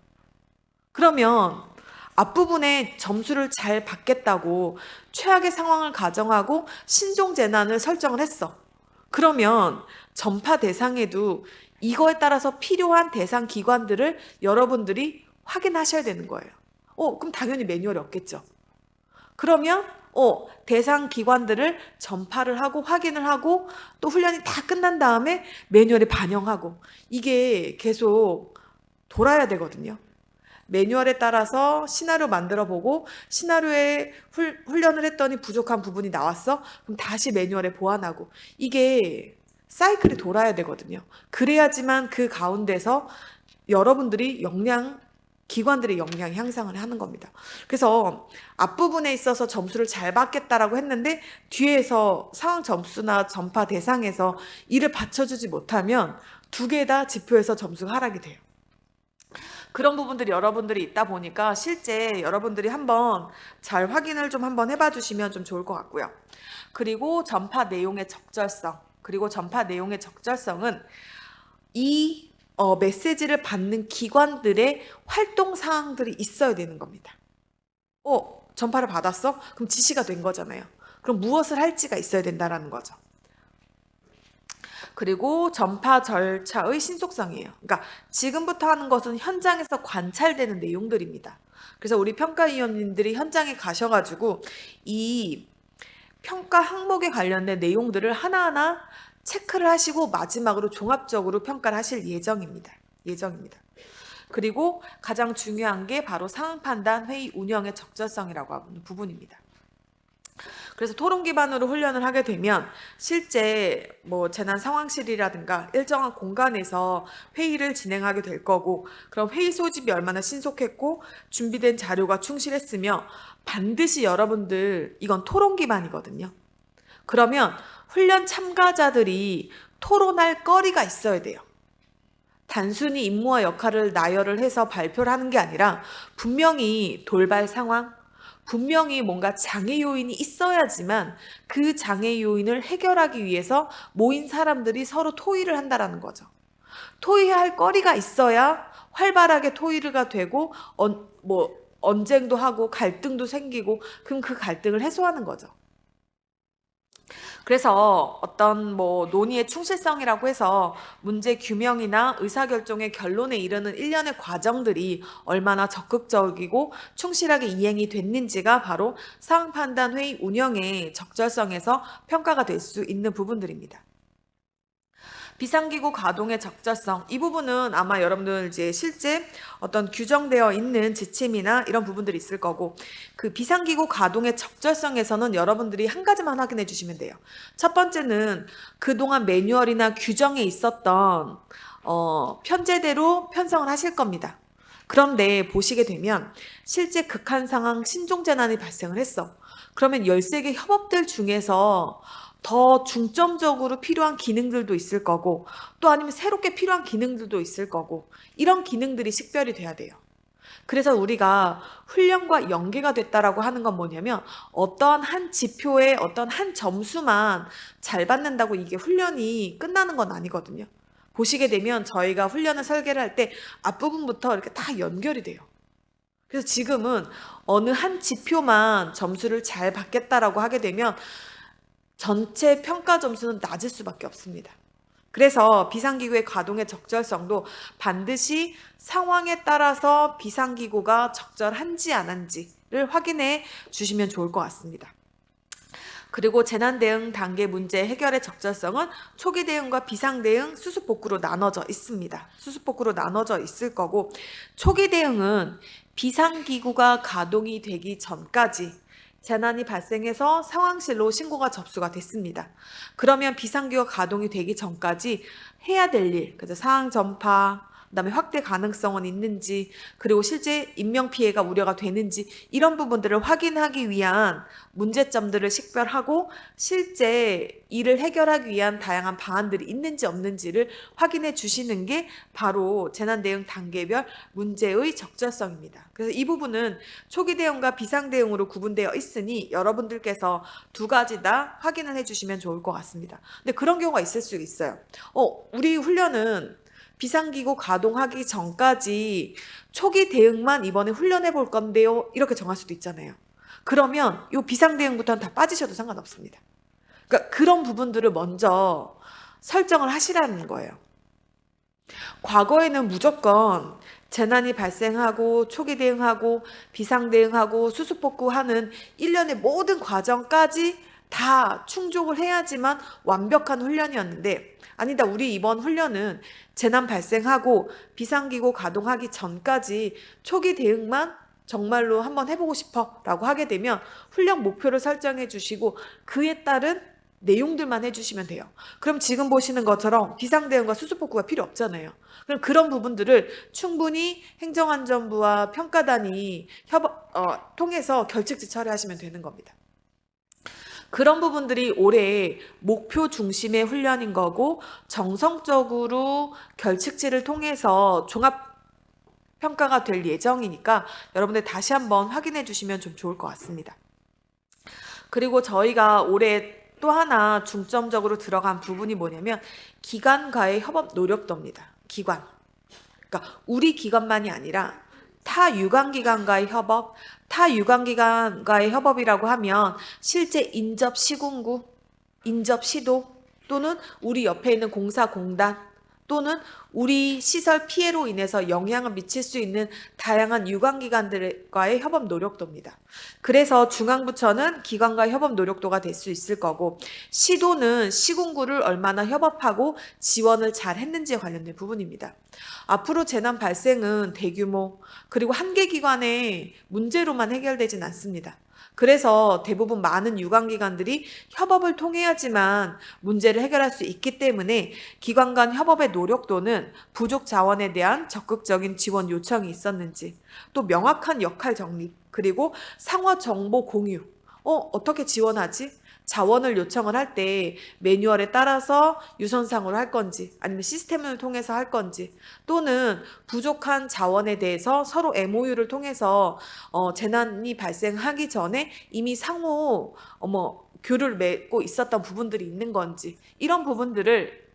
그러면 앞부분에 점수를 잘 받겠다고 최악의 상황을 가정하고 신종재난을 설정을 했어. 그러면 전파 대상에도 이거에 따라서 필요한 대상 기관들을 여러분들이 확인하셔야 되는 거예요. 그럼 당연히 매뉴얼이 없겠죠. 그러면 대상 기관들을 전파를 하고 확인을 하고 또 훈련이 다 끝난 다음에 매뉴얼에 반영하고 이게 계속 돌아야 되거든요. 매뉴얼에 따라서 시나리오 만들어 보고 시나리오에 훈련을 했더니 부족한 부분이 나왔어? 그럼 다시 매뉴얼에 보완하고 이게 사이클이 돌아야 되거든요. 그래야지만 그 가운데서 여러분들이 기관들의 역량 향상을 하는 겁니다. 그래서 앞부분에 있어서 점수를 잘 받겠다라고 했는데 뒤에서 상황 점수나 전파 대상에서 이를 받쳐주지 못하면 두 개 다 지표에서 점수가 하락이 돼요. 그런 부분들이 여러분들이 있다 보니까 실제 여러분들이 한번 잘 확인을 좀 한번 해봐 주시면 좀 좋을 것 같고요. 그리고 전파 내용의 적절성은 이 메시지를 받는 기관들의 활동 사항들이 있어야 되는 겁니다. 전파를 받았어? 그럼 지시가 된 거잖아요. 그럼 무엇을 할지가 있어야 된다라는 거죠. 그리고 전파 절차의 신속성이에요. 그러니까 지금부터 하는 것은 현장에서 관찰되는 내용들입니다. 그래서 우리 평가위원님들이 현장에 가셔가지고 이 평가 항목에 관련된 내용들을 하나하나 체크를 하시고 마지막으로 종합적으로 평가를 하실 예정입니다. 그리고 가장 중요한 게 바로 상황 판단 회의 운영의 적절성이라고 하는 부분입니다. 그래서 토론 기반으로 훈련을 하게 되면 실제 뭐 재난 상황실이라든가 일정한 공간에서 회의를 진행하게 될 거고, 그럼 회의 소집이 얼마나 신속했고 준비된 자료가 충실했으며 반드시 여러분들 이건 토론 기반이거든요. 그러면 훈련 참가자들이 토론할 거리가 있어야 돼요. 단순히 임무와 역할을 나열을 해서 발표를 하는 게 아니라 분명히 돌발 상황, 분명히 뭔가 장애 요인이 있어야지만 그 장애 요인을 해결하기 위해서 모인 사람들이 서로 토의를 한다라는 거죠. 토의할 거리가 있어야 활발하게 토의가 되고 언쟁도 하고 갈등도 생기고, 그럼 그 갈등을 해소하는 거죠. 그래서 어떤 논의의 충실성이라고 해서 문제 규명이나 의사결정의 결론에 이르는 일련의 과정들이 얼마나 적극적이고 충실하게 이행이 됐는지가 바로 상황판단회의 운영의 적절성에서 평가가 될 수 있는 부분들입니다. 비상기구 가동의 적절성, 이 부분은 아마 여러분들 이제 실제 어떤 규정되어 있는 지침이나 이런 부분들이 있을 거고, 그 비상기구 가동의 적절성에서는 여러분들이 한 가지만 확인해 주시면 돼요. 첫 번째는 그동안 매뉴얼이나 규정에 있었던 편제대로 편성을 하실 겁니다. 그런데 보시게 되면 실제 극한 상황 신종재난이 발생을 했어. 그러면 13개 협업들 중에서 더 중점적으로 필요한 기능들도 있을 거고, 또 아니면 새롭게 필요한 기능들도 있을 거고, 이런 기능들이 식별이 돼야 돼요. 그래서 우리가 훈련과 연계가 됐다라고 하는 건 뭐냐면 어떠한 한 지표의 어떤 한 점수만 잘 받는다고 이게 훈련이 끝나는 건 아니거든요. 보시게 되면 저희가 훈련을 설계를 할 때 앞부분부터 이렇게 다 연결이 돼요. 그래서 지금은 어느 한 지표만 점수를 잘 받겠다라고 하게 되면 전체 평가 점수는 낮을 수밖에 없습니다. 그래서 비상기구의 가동의 적절성도 반드시 상황에 따라서 비상기구가 적절한지 안 한지를 확인해 주시면 좋을 것 같습니다. 그리고 재난대응 단계 문제 해결의 적절성은 초기 대응과 비상 대응, 수습 복구로 나눠져 있습니다. 수습복구로 나눠져 있을 거고, 초기 대응은 비상기구가 가동이 되기 전까지 재난이 발생해서 상황실로 신고가 접수가 됐습니다. 그러면 비상기구가 가동이 되기 전까지 해야 될 일, 그래서 상황 전파, 그다음에 확대 가능성은 있는지, 그리고 실제 인명피해가 우려가 되는지 이런 부분들을 확인하기 위한 문제점들을 식별하고 실제 이를 해결하기 위한 다양한 방안들이 있는지 없는지를 확인해 주시는 게 바로 재난 대응 단계별 문제의 적절성입니다. 그래서 이 부분은 초기 대응과 비상 대응으로 구분되어 있으니 여러분들께서 두 가지 다 확인을 해주시면 좋을 것 같습니다. 근데 그런 경우가 있을 수 있어요. 우리 훈련은 비상기구 가동하기 전까지 초기 대응만 이번에 훈련해 볼 건데요. 이렇게 정할 수도 있잖아요. 그러면 이 비상 대응부터는 다 빠지셔도 상관없습니다. 그러니까 그런 부분들을 먼저 설정을 하시라는 거예요. 과거에는 무조건 재난이 발생하고 초기 대응하고 비상 대응하고 수습 복구하는 일련의 모든 과정까지 다 충족을 해야지만 완벽한 훈련이었는데, 아니다, 우리 이번 훈련은 재난 발생하고 비상기구 가동하기 전까지 초기 대응만 정말로 한번 해보고 싶어 라고 하게 되면 훈련 목표를 설정해 주시고 그에 따른 내용들만 해주시면 돼요. 그럼 지금 보시는 것처럼 비상대응과 수습복구가 필요 없잖아요. 그럼 그런 부분들을 충분히 행정안전부와 평가단이 통해서 결칙지 처리하시면 되는 겁니다. 그런 부분들이 올해 목표 중심의 훈련인 거고, 정성적으로 결칙지를 통해서 종합 평가가 될 예정이니까 여러분들 다시 한번 확인해 주시면 좀 좋을 것 같습니다. 그리고 저희가 올해 또 하나 중점적으로 들어간 부분이 뭐냐면 기관과의 협업 노력도입니다. 기관. 그러니까 우리 기관만이 아니라 타 유관기관과의 협업, 타 유관기관과의 협업이라고 하면 실제 인접 시군구, 인접 시도, 또는 우리 옆에 있는 공사공단, 또는 우리 시설 피해로 인해서 영향을 미칠 수 있는 다양한 유관기관들과의 협업 노력도입니다. 그래서 중앙부처는 기관과의 협업 노력도가 될 수 있을 거고, 시도는 시군구를 얼마나 협업하고 지원을 잘 했는지에 관련된 부분입니다. 앞으로 재난 발생은 대규모 그리고 한계 기관의 문제로만 해결되진 않습니다. 그래서 대부분 많은 유관기관들이 협업을 통해야지만 문제를 해결할 수 있기 때문에 기관 간 협업의 노력도는 부족 자원에 대한 적극적인 지원 요청이 있었는지, 또 명확한 역할 정립, 그리고 상호 정보 공유, 어떻게 지원하지? 자원을 요청을 할 때 매뉴얼에 따라서 유선상으로 할 건지 아니면 시스템을 통해서 할 건지, 또는 부족한 자원에 대해서 서로 MOU를 통해서 재난이 발생하기 전에 이미 상호 교류를 맺고 있었던 부분들이 있는 건지, 이런 부분들을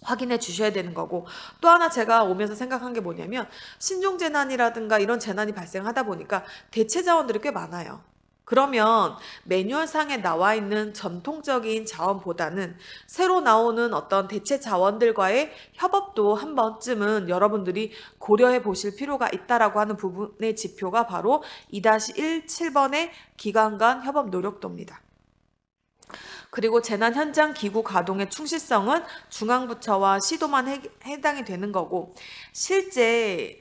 확인해 주셔야 되는 거고, 또 하나 제가 오면서 생각한 게 뭐냐면 신종재난이라든가 이런 재난이 발생하다 보니까 대체 자원들이 꽤 많아요. 그러면 매뉴얼상에 나와 있는 전통적인 자원보다는 새로 나오는 어떤 대체 자원들과의 협업도 한 번쯤은 여러분들이 고려해 보실 필요가 있다라고 하는 부분의 지표가 바로 2-17번의 기관 간 협업 노력도입니다. 그리고 재난 현장 기구 가동의 충실성은 중앙부처와 시도만 해당이 되는 거고, 실제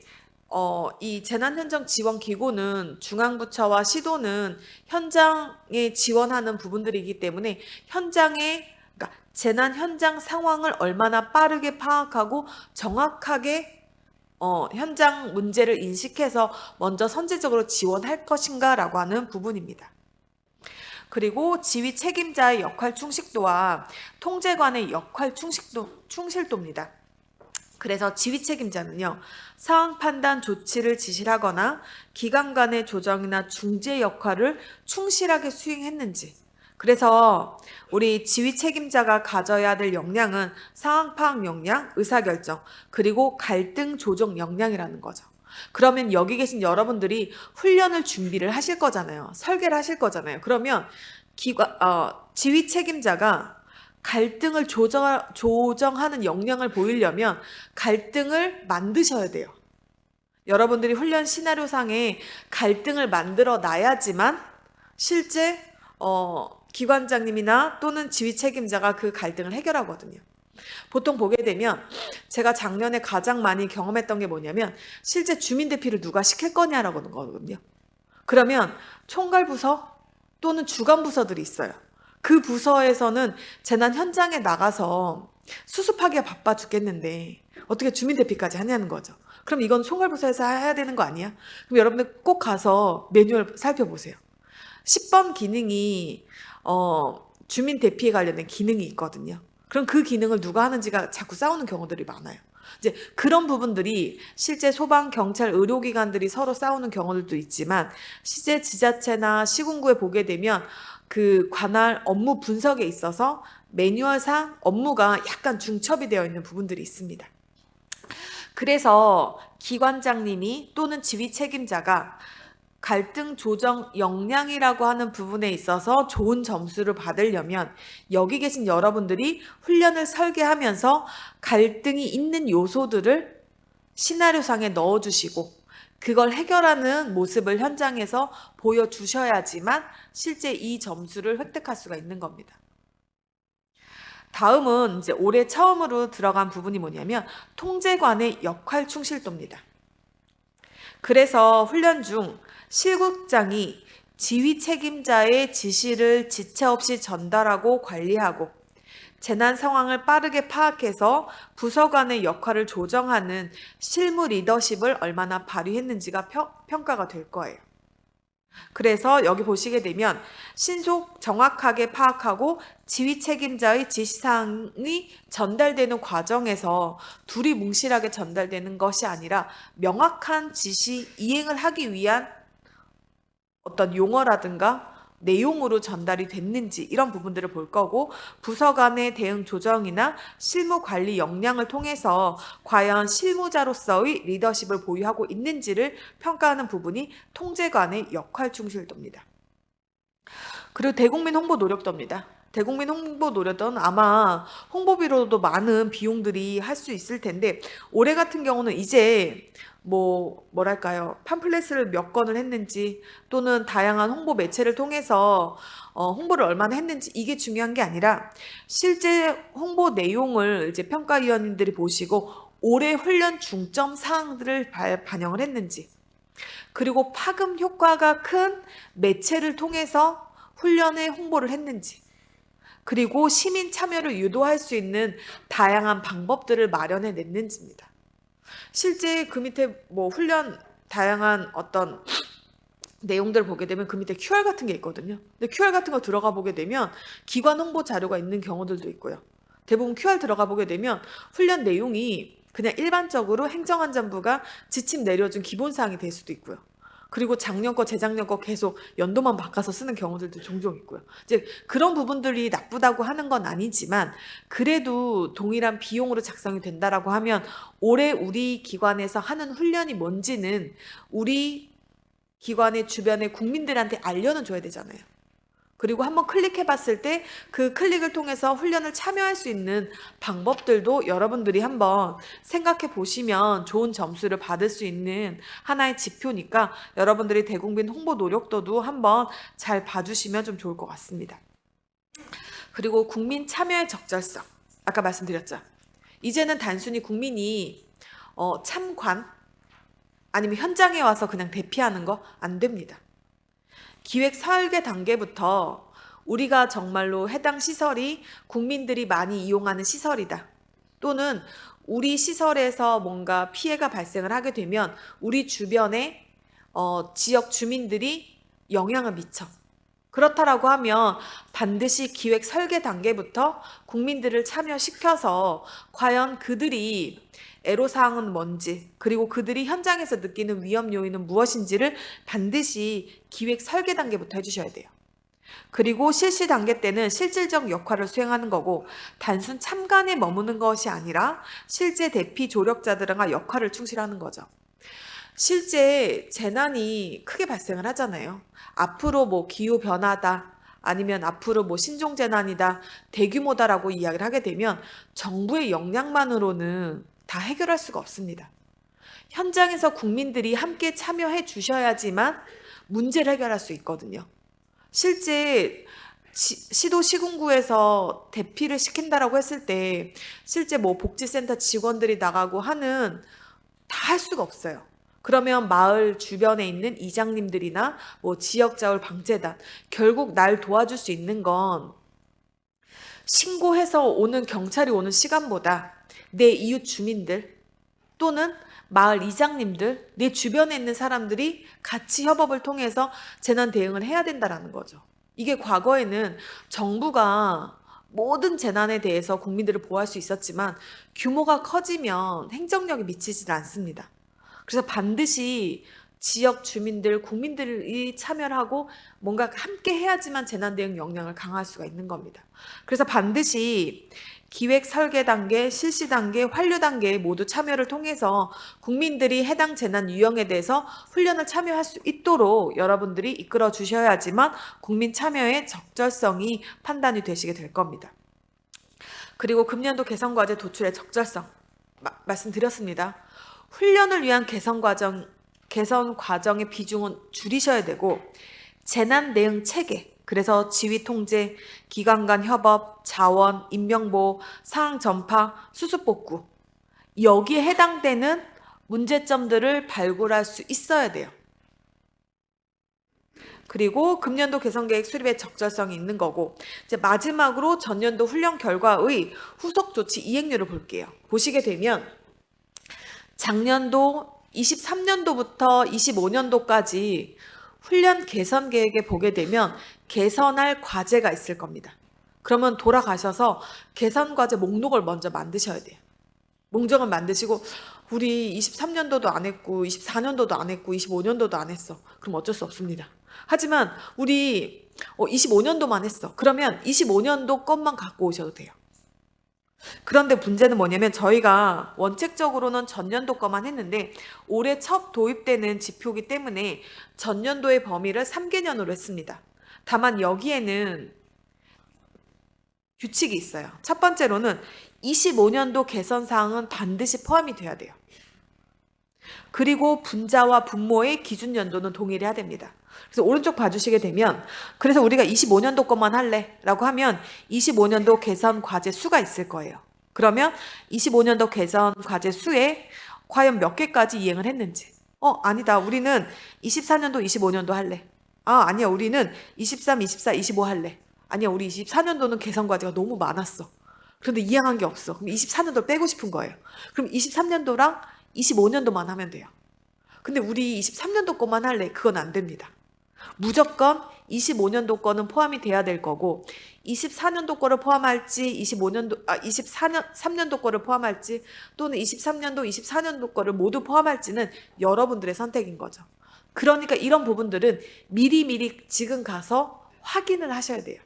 이 재난현장 지원 기구는 중앙부처와 시도는 현장에 지원하는 부분들이기 때문에 그러니까 재난 현장 상황을 얼마나 빠르게 파악하고 정확하게 현장 문제를 인식해서 먼저 선제적으로 지원할 것인가라고 하는 부분입니다. 그리고 지휘 책임자의 역할 충실도와 통제관의 역할 충실도입니다. 그래서 지휘 책임자는요, 상황 판단 조치를 지시하거나 기관 간의 조정이나 중재 역할을 충실하게 수행했는지, 그래서 우리 지휘 책임자가 가져야 될 역량은 상황 파악 역량, 의사결정, 그리고 갈등 조정 역량이라는 거죠. 그러면 여기 계신 여러분들이 훈련을 준비를 하실 거잖아요. 설계를 하실 거잖아요. 그러면 지휘 책임자가 갈등을 조정하는 역량을 보이려면 갈등을 만드셔야 돼요. 여러분들이 훈련 시나리오상에 갈등을 만들어 놔야지만 실제 기관장님이나 또는 지휘 책임자가 그 갈등을 해결하거든요. 보통 보게 되면 제가 작년에 가장 많이 경험했던 게 뭐냐면 실제 주민대피를 누가 시킬 거냐라고 하는 거거든요. 그러면 총괄부서 또는 주간부서들이 있어요. 그 부서에서는 재난 현장에 나가서 수습하기가 바빠 죽겠는데 어떻게 주민 대피까지 하냐는 거죠. 그럼 이건 총괄부서에서 해야 되는 거 아니야? 그럼 여러분들 꼭 가서 매뉴얼 살펴보세요. 10번 기능이 주민 대피에 관련된 기능이 있거든요. 그럼 그 기능을 누가 하는지가 자꾸 싸우는 경우들이 많아요. 이제 그런 부분들이 실제 소방, 경찰, 의료기관들이 서로 싸우는 경우들도 있지만 실제 지자체나 시군구에 보게 되면 그 관할 업무 분석에 있어서 매뉴얼상 업무가 약간 중첩이 되어 있는 부분들이 있습니다. 그래서 기관장님이 또는 지휘 책임자가 갈등 조정 역량이라고 하는 부분에 있어서 좋은 점수를 받으려면 여기 계신 여러분들이 훈련을 설계하면서 갈등이 있는 요소들을 시나리오상에 넣어주시고 그걸 해결하는 모습을 현장에서 보여주셔야지만 실제 이 점수를 획득할 수가 있는 겁니다. 다음은 이제 올해 처음으로 들어간 부분이 뭐냐면 통제관의 역할 충실도입니다. 그래서 훈련 중 실국장이 지휘 책임자의 지시를 지체 없이 전달하고 관리하고 재난 상황을 빠르게 파악해서 부서 간의 역할을 조정하는 실무 리더십을 얼마나 발휘했는지가 평가가 될 거예요. 그래서 여기 보시게 되면 신속 정확하게 파악하고 지휘 책임자의 지시사항이 전달되는 과정에서 둘이 뭉실하게 전달되는 것이 아니라 명확한 지시 이행을 하기 위한 어떤 용어라든가 내용으로 전달이 됐는지 이런 부분들을 볼 거고 부서 간의 대응 조정이나 실무 관리 역량을 통해서 과연 실무자로서의 리더십을 보유하고 있는지를 평가하는 부분이 통제관의 역할 충실도입니다. 그리고 대국민 홍보 노력도입니다. 대국민 홍보 노력도는 아마 홍보비로도 많은 비용들이 할 수 있을 텐데 올해 같은 경우는 이제 뭐랄까요, 팜플렛을 몇 건을 했는지 또는 다양한 홍보 매체를 통해서 홍보를 얼마나 했는지 이게 중요한 게 아니라 실제 홍보 내용을 이제 평가위원님들이 보시고 올해 훈련 중점 사항들을 반영을 했는지 그리고 파급 효과가 큰 매체를 통해서 훈련에 홍보를 했는지 그리고 시민 참여를 유도할 수 있는 다양한 방법들을 마련해 냈는지입니다. 실제 그 밑에 훈련 다양한 어떤 내용들을 보게 되면 그 밑에 QR 같은 게 있거든요. 근데 QR 같은 거 들어가 보게 되면 기관 홍보 자료가 있는 경우들도 있고요. 대부분 QR 들어가 보게 되면 훈련 내용이 그냥 일반적으로 행정안전부가 지침 내려준 기본사항이 될 수도 있고요. 그리고 작년 거, 재작년 거 계속 연도만 바꿔서 쓰는 경우들도 종종 있고요. 이제 그런 부분들이 나쁘다고 하는 건 아니지만 그래도 동일한 비용으로 작성이 된다라고 하면 올해 우리 기관에서 하는 훈련이 뭔지는 우리 기관의 주변의 국민들한테 알려는 줘야 되잖아요. 그리고 한번 클릭해 봤을 때 그 클릭을 통해서 훈련을 참여할 수 있는 방법들도 여러분들이 한번 생각해 보시면 좋은 점수를 받을 수 있는 하나의 지표니까 여러분들이 대국민 홍보 노력도도 한번 잘 봐주시면 좀 좋을 것 같습니다. 그리고 국민 참여의 적절성. 아까 말씀드렸죠. 이제는 단순히 국민이 참관 아니면 현장에 와서 그냥 대피하는 거 안 됩니다. 기획 설계 단계부터 우리가 정말로 해당 시설이 국민들이 많이 이용하는 시설이다. 또는 우리 시설에서 뭔가 피해가 발생을 하게 되면 우리 주변에 지역 주민들이 영향을 미쳐. 그렇다라고 하면 반드시 기획 설계 단계부터 국민들을 참여시켜서 과연 그들이 애로사항은 뭔지 그리고 그들이 현장에서 느끼는 위험 요인은 무엇인지를 반드시 기획 설계 단계부터 해주셔야 돼요. 그리고 실시 단계 때는 실질적 역할을 수행하는 거고 단순 참관에 머무는 것이 아니라 실제 대피 조력자들과 역할을 충실하는 거죠. 실제 재난이 크게 발생을 하잖아요. 앞으로 기후변화다 아니면 앞으로 신종재난이다 대규모다라고 이야기를 하게 되면 정부의 역량만으로는 다 해결할 수가 없습니다. 현장에서 국민들이 함께 참여해 주셔야지만 문제를 해결할 수 있거든요. 실제 시도 시군구에서 대피를 시킨다라고 했을 때 실제 복지센터 직원들이 나가고 하는 다 할 수가 없어요. 그러면 마을 주변에 있는 이장님들이나 지역자율 방재단 결국 날 도와줄 수 있는 건 신고해서 오는 경찰이 오는 시간보다 내 이웃 주민들 또는 마을 이장님들, 내 주변에 있는 사람들이 같이 협업을 통해서 재난 대응을 해야 된다라는 거죠. 이게 과거에는 정부가 모든 재난에 대해서 국민들을 보호할 수 있었지만 규모가 커지면 행정력이 미치지 않습니다. 그래서 반드시 지역 주민들, 국민들이 참여를 하고 뭔가 함께 해야지만 재난 대응 역량을 강화할 수가 있는 겁니다. 그래서 반드시 기획 설계 단계, 실시 단계, 완료 단계에 모두 참여를 통해서 국민들이 해당 재난 유형에 대해서 훈련을 참여할 수 있도록 여러분들이 이끌어 주셔야지만 국민 참여의 적절성이 판단이 되시게 될 겁니다. 그리고 금년도 개선과제 도출의 적절성 말씀드렸습니다. 훈련을 위한 개선 과정의 비중은 줄이셔야 되고 재난 대응 체계, 그래서 지휘 통제, 기관 간 협업, 자원, 인명보호, 상황 전파, 수습 복구, 여기에 해당되는 문제점들을 발굴할 수 있어야 돼요. 그리고 금년도 개선계획 수립의 적절성이 있는 거고, 이제 마지막으로 전년도 훈련 결과의 후속 조치 이행률을 볼게요. 보시게 되면 작년도 23년도부터 25년도까지 훈련 개선 계획에 보게 되면 개선할 과제가 있을 겁니다. 그러면 돌아가셔서 개선 과제 목록을 먼저 만드셔야 돼요. 목록을 만드시고 우리 23년도도 안 했고 24년도도 안 했고 25년도도 안 했어. 그럼 어쩔 수 없습니다. 하지만 우리 25년도만 했어. 그러면 25년도 것만 갖고 오셔도 돼요. 그런데 문제는 뭐냐면 저희가 원칙적으로는 전년도 거만 했는데 올해 첫 도입되는 지표이기 때문에 전년도의 범위를 3개년으로 했습니다. 다만 여기에는 규칙이 있어요. 첫 번째로는 25년도 개선 사항은 반드시 포함이 돼야 돼요. 그리고 분자와 분모의 기준 연도는 동일해야 됩니다. 그래서 오른쪽 봐주시게 되면 그래서 우리가 25년도 것만 할래 라고 하면 25년도 개선 과제 수가 있을 거예요. 그러면 25년도 개선 과제 수에 과연 몇 개까지 이행을 했는지, 아니다, 우리는 24년도 25년도 할래. 아니야, 우리는 23, 24, 25 할래. 아니야, 우리 24년도는 개선 과제가 너무 많았어. 그런데 이행한 게 없어. 그럼 24년도 빼고 싶은 거예요. 그럼 23년도랑 25년도만 하면 돼요. 근데 우리 23년도 것만 할래. 그건 안 됩니다. 무조건 25년도 거는 포함이 돼야 될 거고 24년도 거를 포함할지 23년도 거를 포함할지 또는 23년도, 24년도 거를 모두 포함할지는 여러분들의 선택인 거죠. 그러니까 이런 부분들은 미리미리 지금 가서 확인을 하셔야 돼요.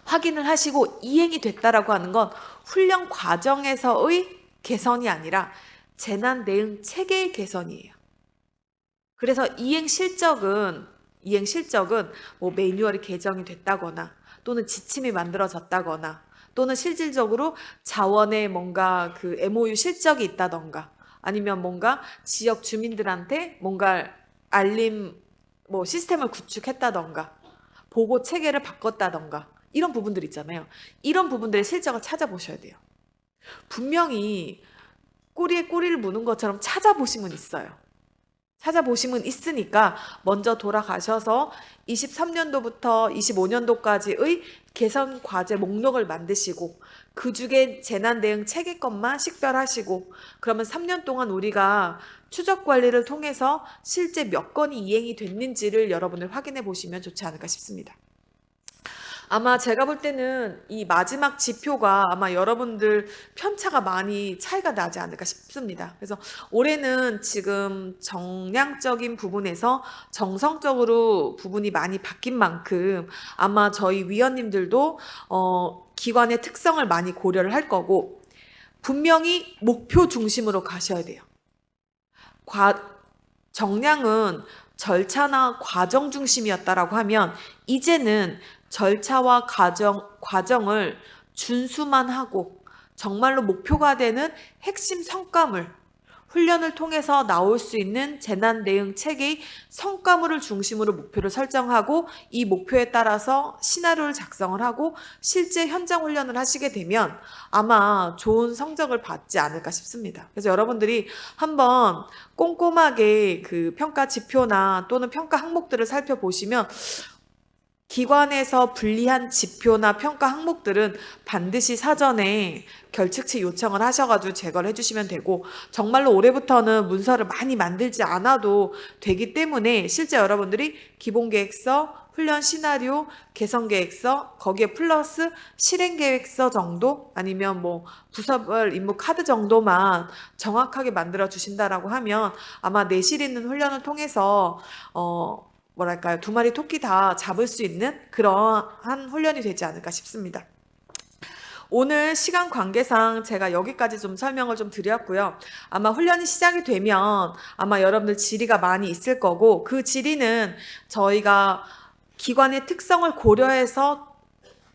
확인을 하시고 이행이 됐다라고 하는 건 훈련 과정에서의 개선이 아니라 재난 대응 체계의 개선이에요. 그래서 이행 실적은 뭐 매뉴얼이 개정이 됐다거나 또는 지침이 만들어졌다거나 또는 실질적으로 자원에 뭔가 그 MOU 실적이 있다던가 아니면 뭔가 지역 주민들한테 뭔가 알림 뭐 시스템을 구축했다던가 보고 체계를 바꿨다던가 이런 부분들 있잖아요. 이런 부분들의 실적을 찾아보셔야 돼요. 분명히 꼬리에 꼬리를 무는 것처럼 찾아보시면 있어요. 찾아보시면 있으니까 먼저 돌아가셔서 23년도부터 25년도까지의 개선 과제 목록을 만드시고 그 중에 재난 대응 체계 것만 식별하시고 그러면 3년 동안 우리가 추적 관리를 통해서 실제 몇 건이 이행이 됐는지를 여러분들 확인해 보시면 좋지 않을까 싶습니다. 아마 제가 볼 때는 이 마지막 지표가 아마 여러분들 편차가 많이 차이가 나지 않을까 싶습니다. 그래서 올해는 지금 정량적인 부분에서 정성적으로 부분이 많이 바뀐 만큼 아마 저희 위원님들도 기관의 특성을 많이 고려를 할 거고 분명히 목표 중심으로 가셔야 돼요. 정량은 절차나 과정 중심이었다라고 하면 이제는 절차와 과정을 준수만 하고 정말로 목표가 되는 핵심 성과물, 훈련을 통해서 나올 수 있는 재난 대응 체계의 성과물을 중심으로 목표를 설정하고 이 목표에 따라서 시나리오를 작성을 하고 실제 현장 훈련을 하시게 되면 아마 좋은 성적을 받지 않을까 싶습니다. 그래서 여러분들이 한번 꼼꼼하게 그 평가 지표나 또는 평가 항목들을 살펴보시면 기관에서 불리한 지표나 평가 항목들은 반드시 사전에 결측치 요청을 하셔가지고 제거를 해주시면 되고, 정말로 올해부터는 문서를 많이 만들지 않아도 되기 때문에 실제 여러분들이 기본계획서, 훈련 시나리오, 개선계획서, 거기에 플러스 실행계획서 정도, 아니면 뭐 부서별 임무 카드 정도만 정확하게 만들어 주신다라고 하면 아마 내실 있는 훈련을 통해서 뭐랄까요, 두 마리 토끼 다 잡을 수 있는 그러한 훈련이 되지 않을까 싶습니다. 오늘 시간 관계상 제가 여기까지 좀 설명을 좀 드렸고요. 아마 훈련이 시작이 되면 아마 여러분들 질의가 많이 있을 거고, 그 질의는 저희가 기관의 특성을 고려해서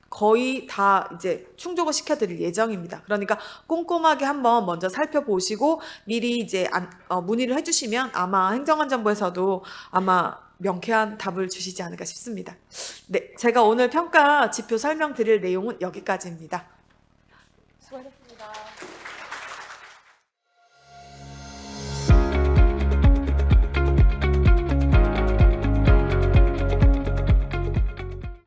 거의 다 이제 충족을 시켜드릴 예정입니다. 그러니까 꼼꼼하게 한번 먼저 살펴보시고 미리 이제 문의를 해주시면 아마 행정안전부에서도 아마 명쾌한 답을 주시지 않을까 싶습니다. 네, 제가 오늘 평가 지표 설명드릴 내용은 여기까지입니다. 수고하셨습니다.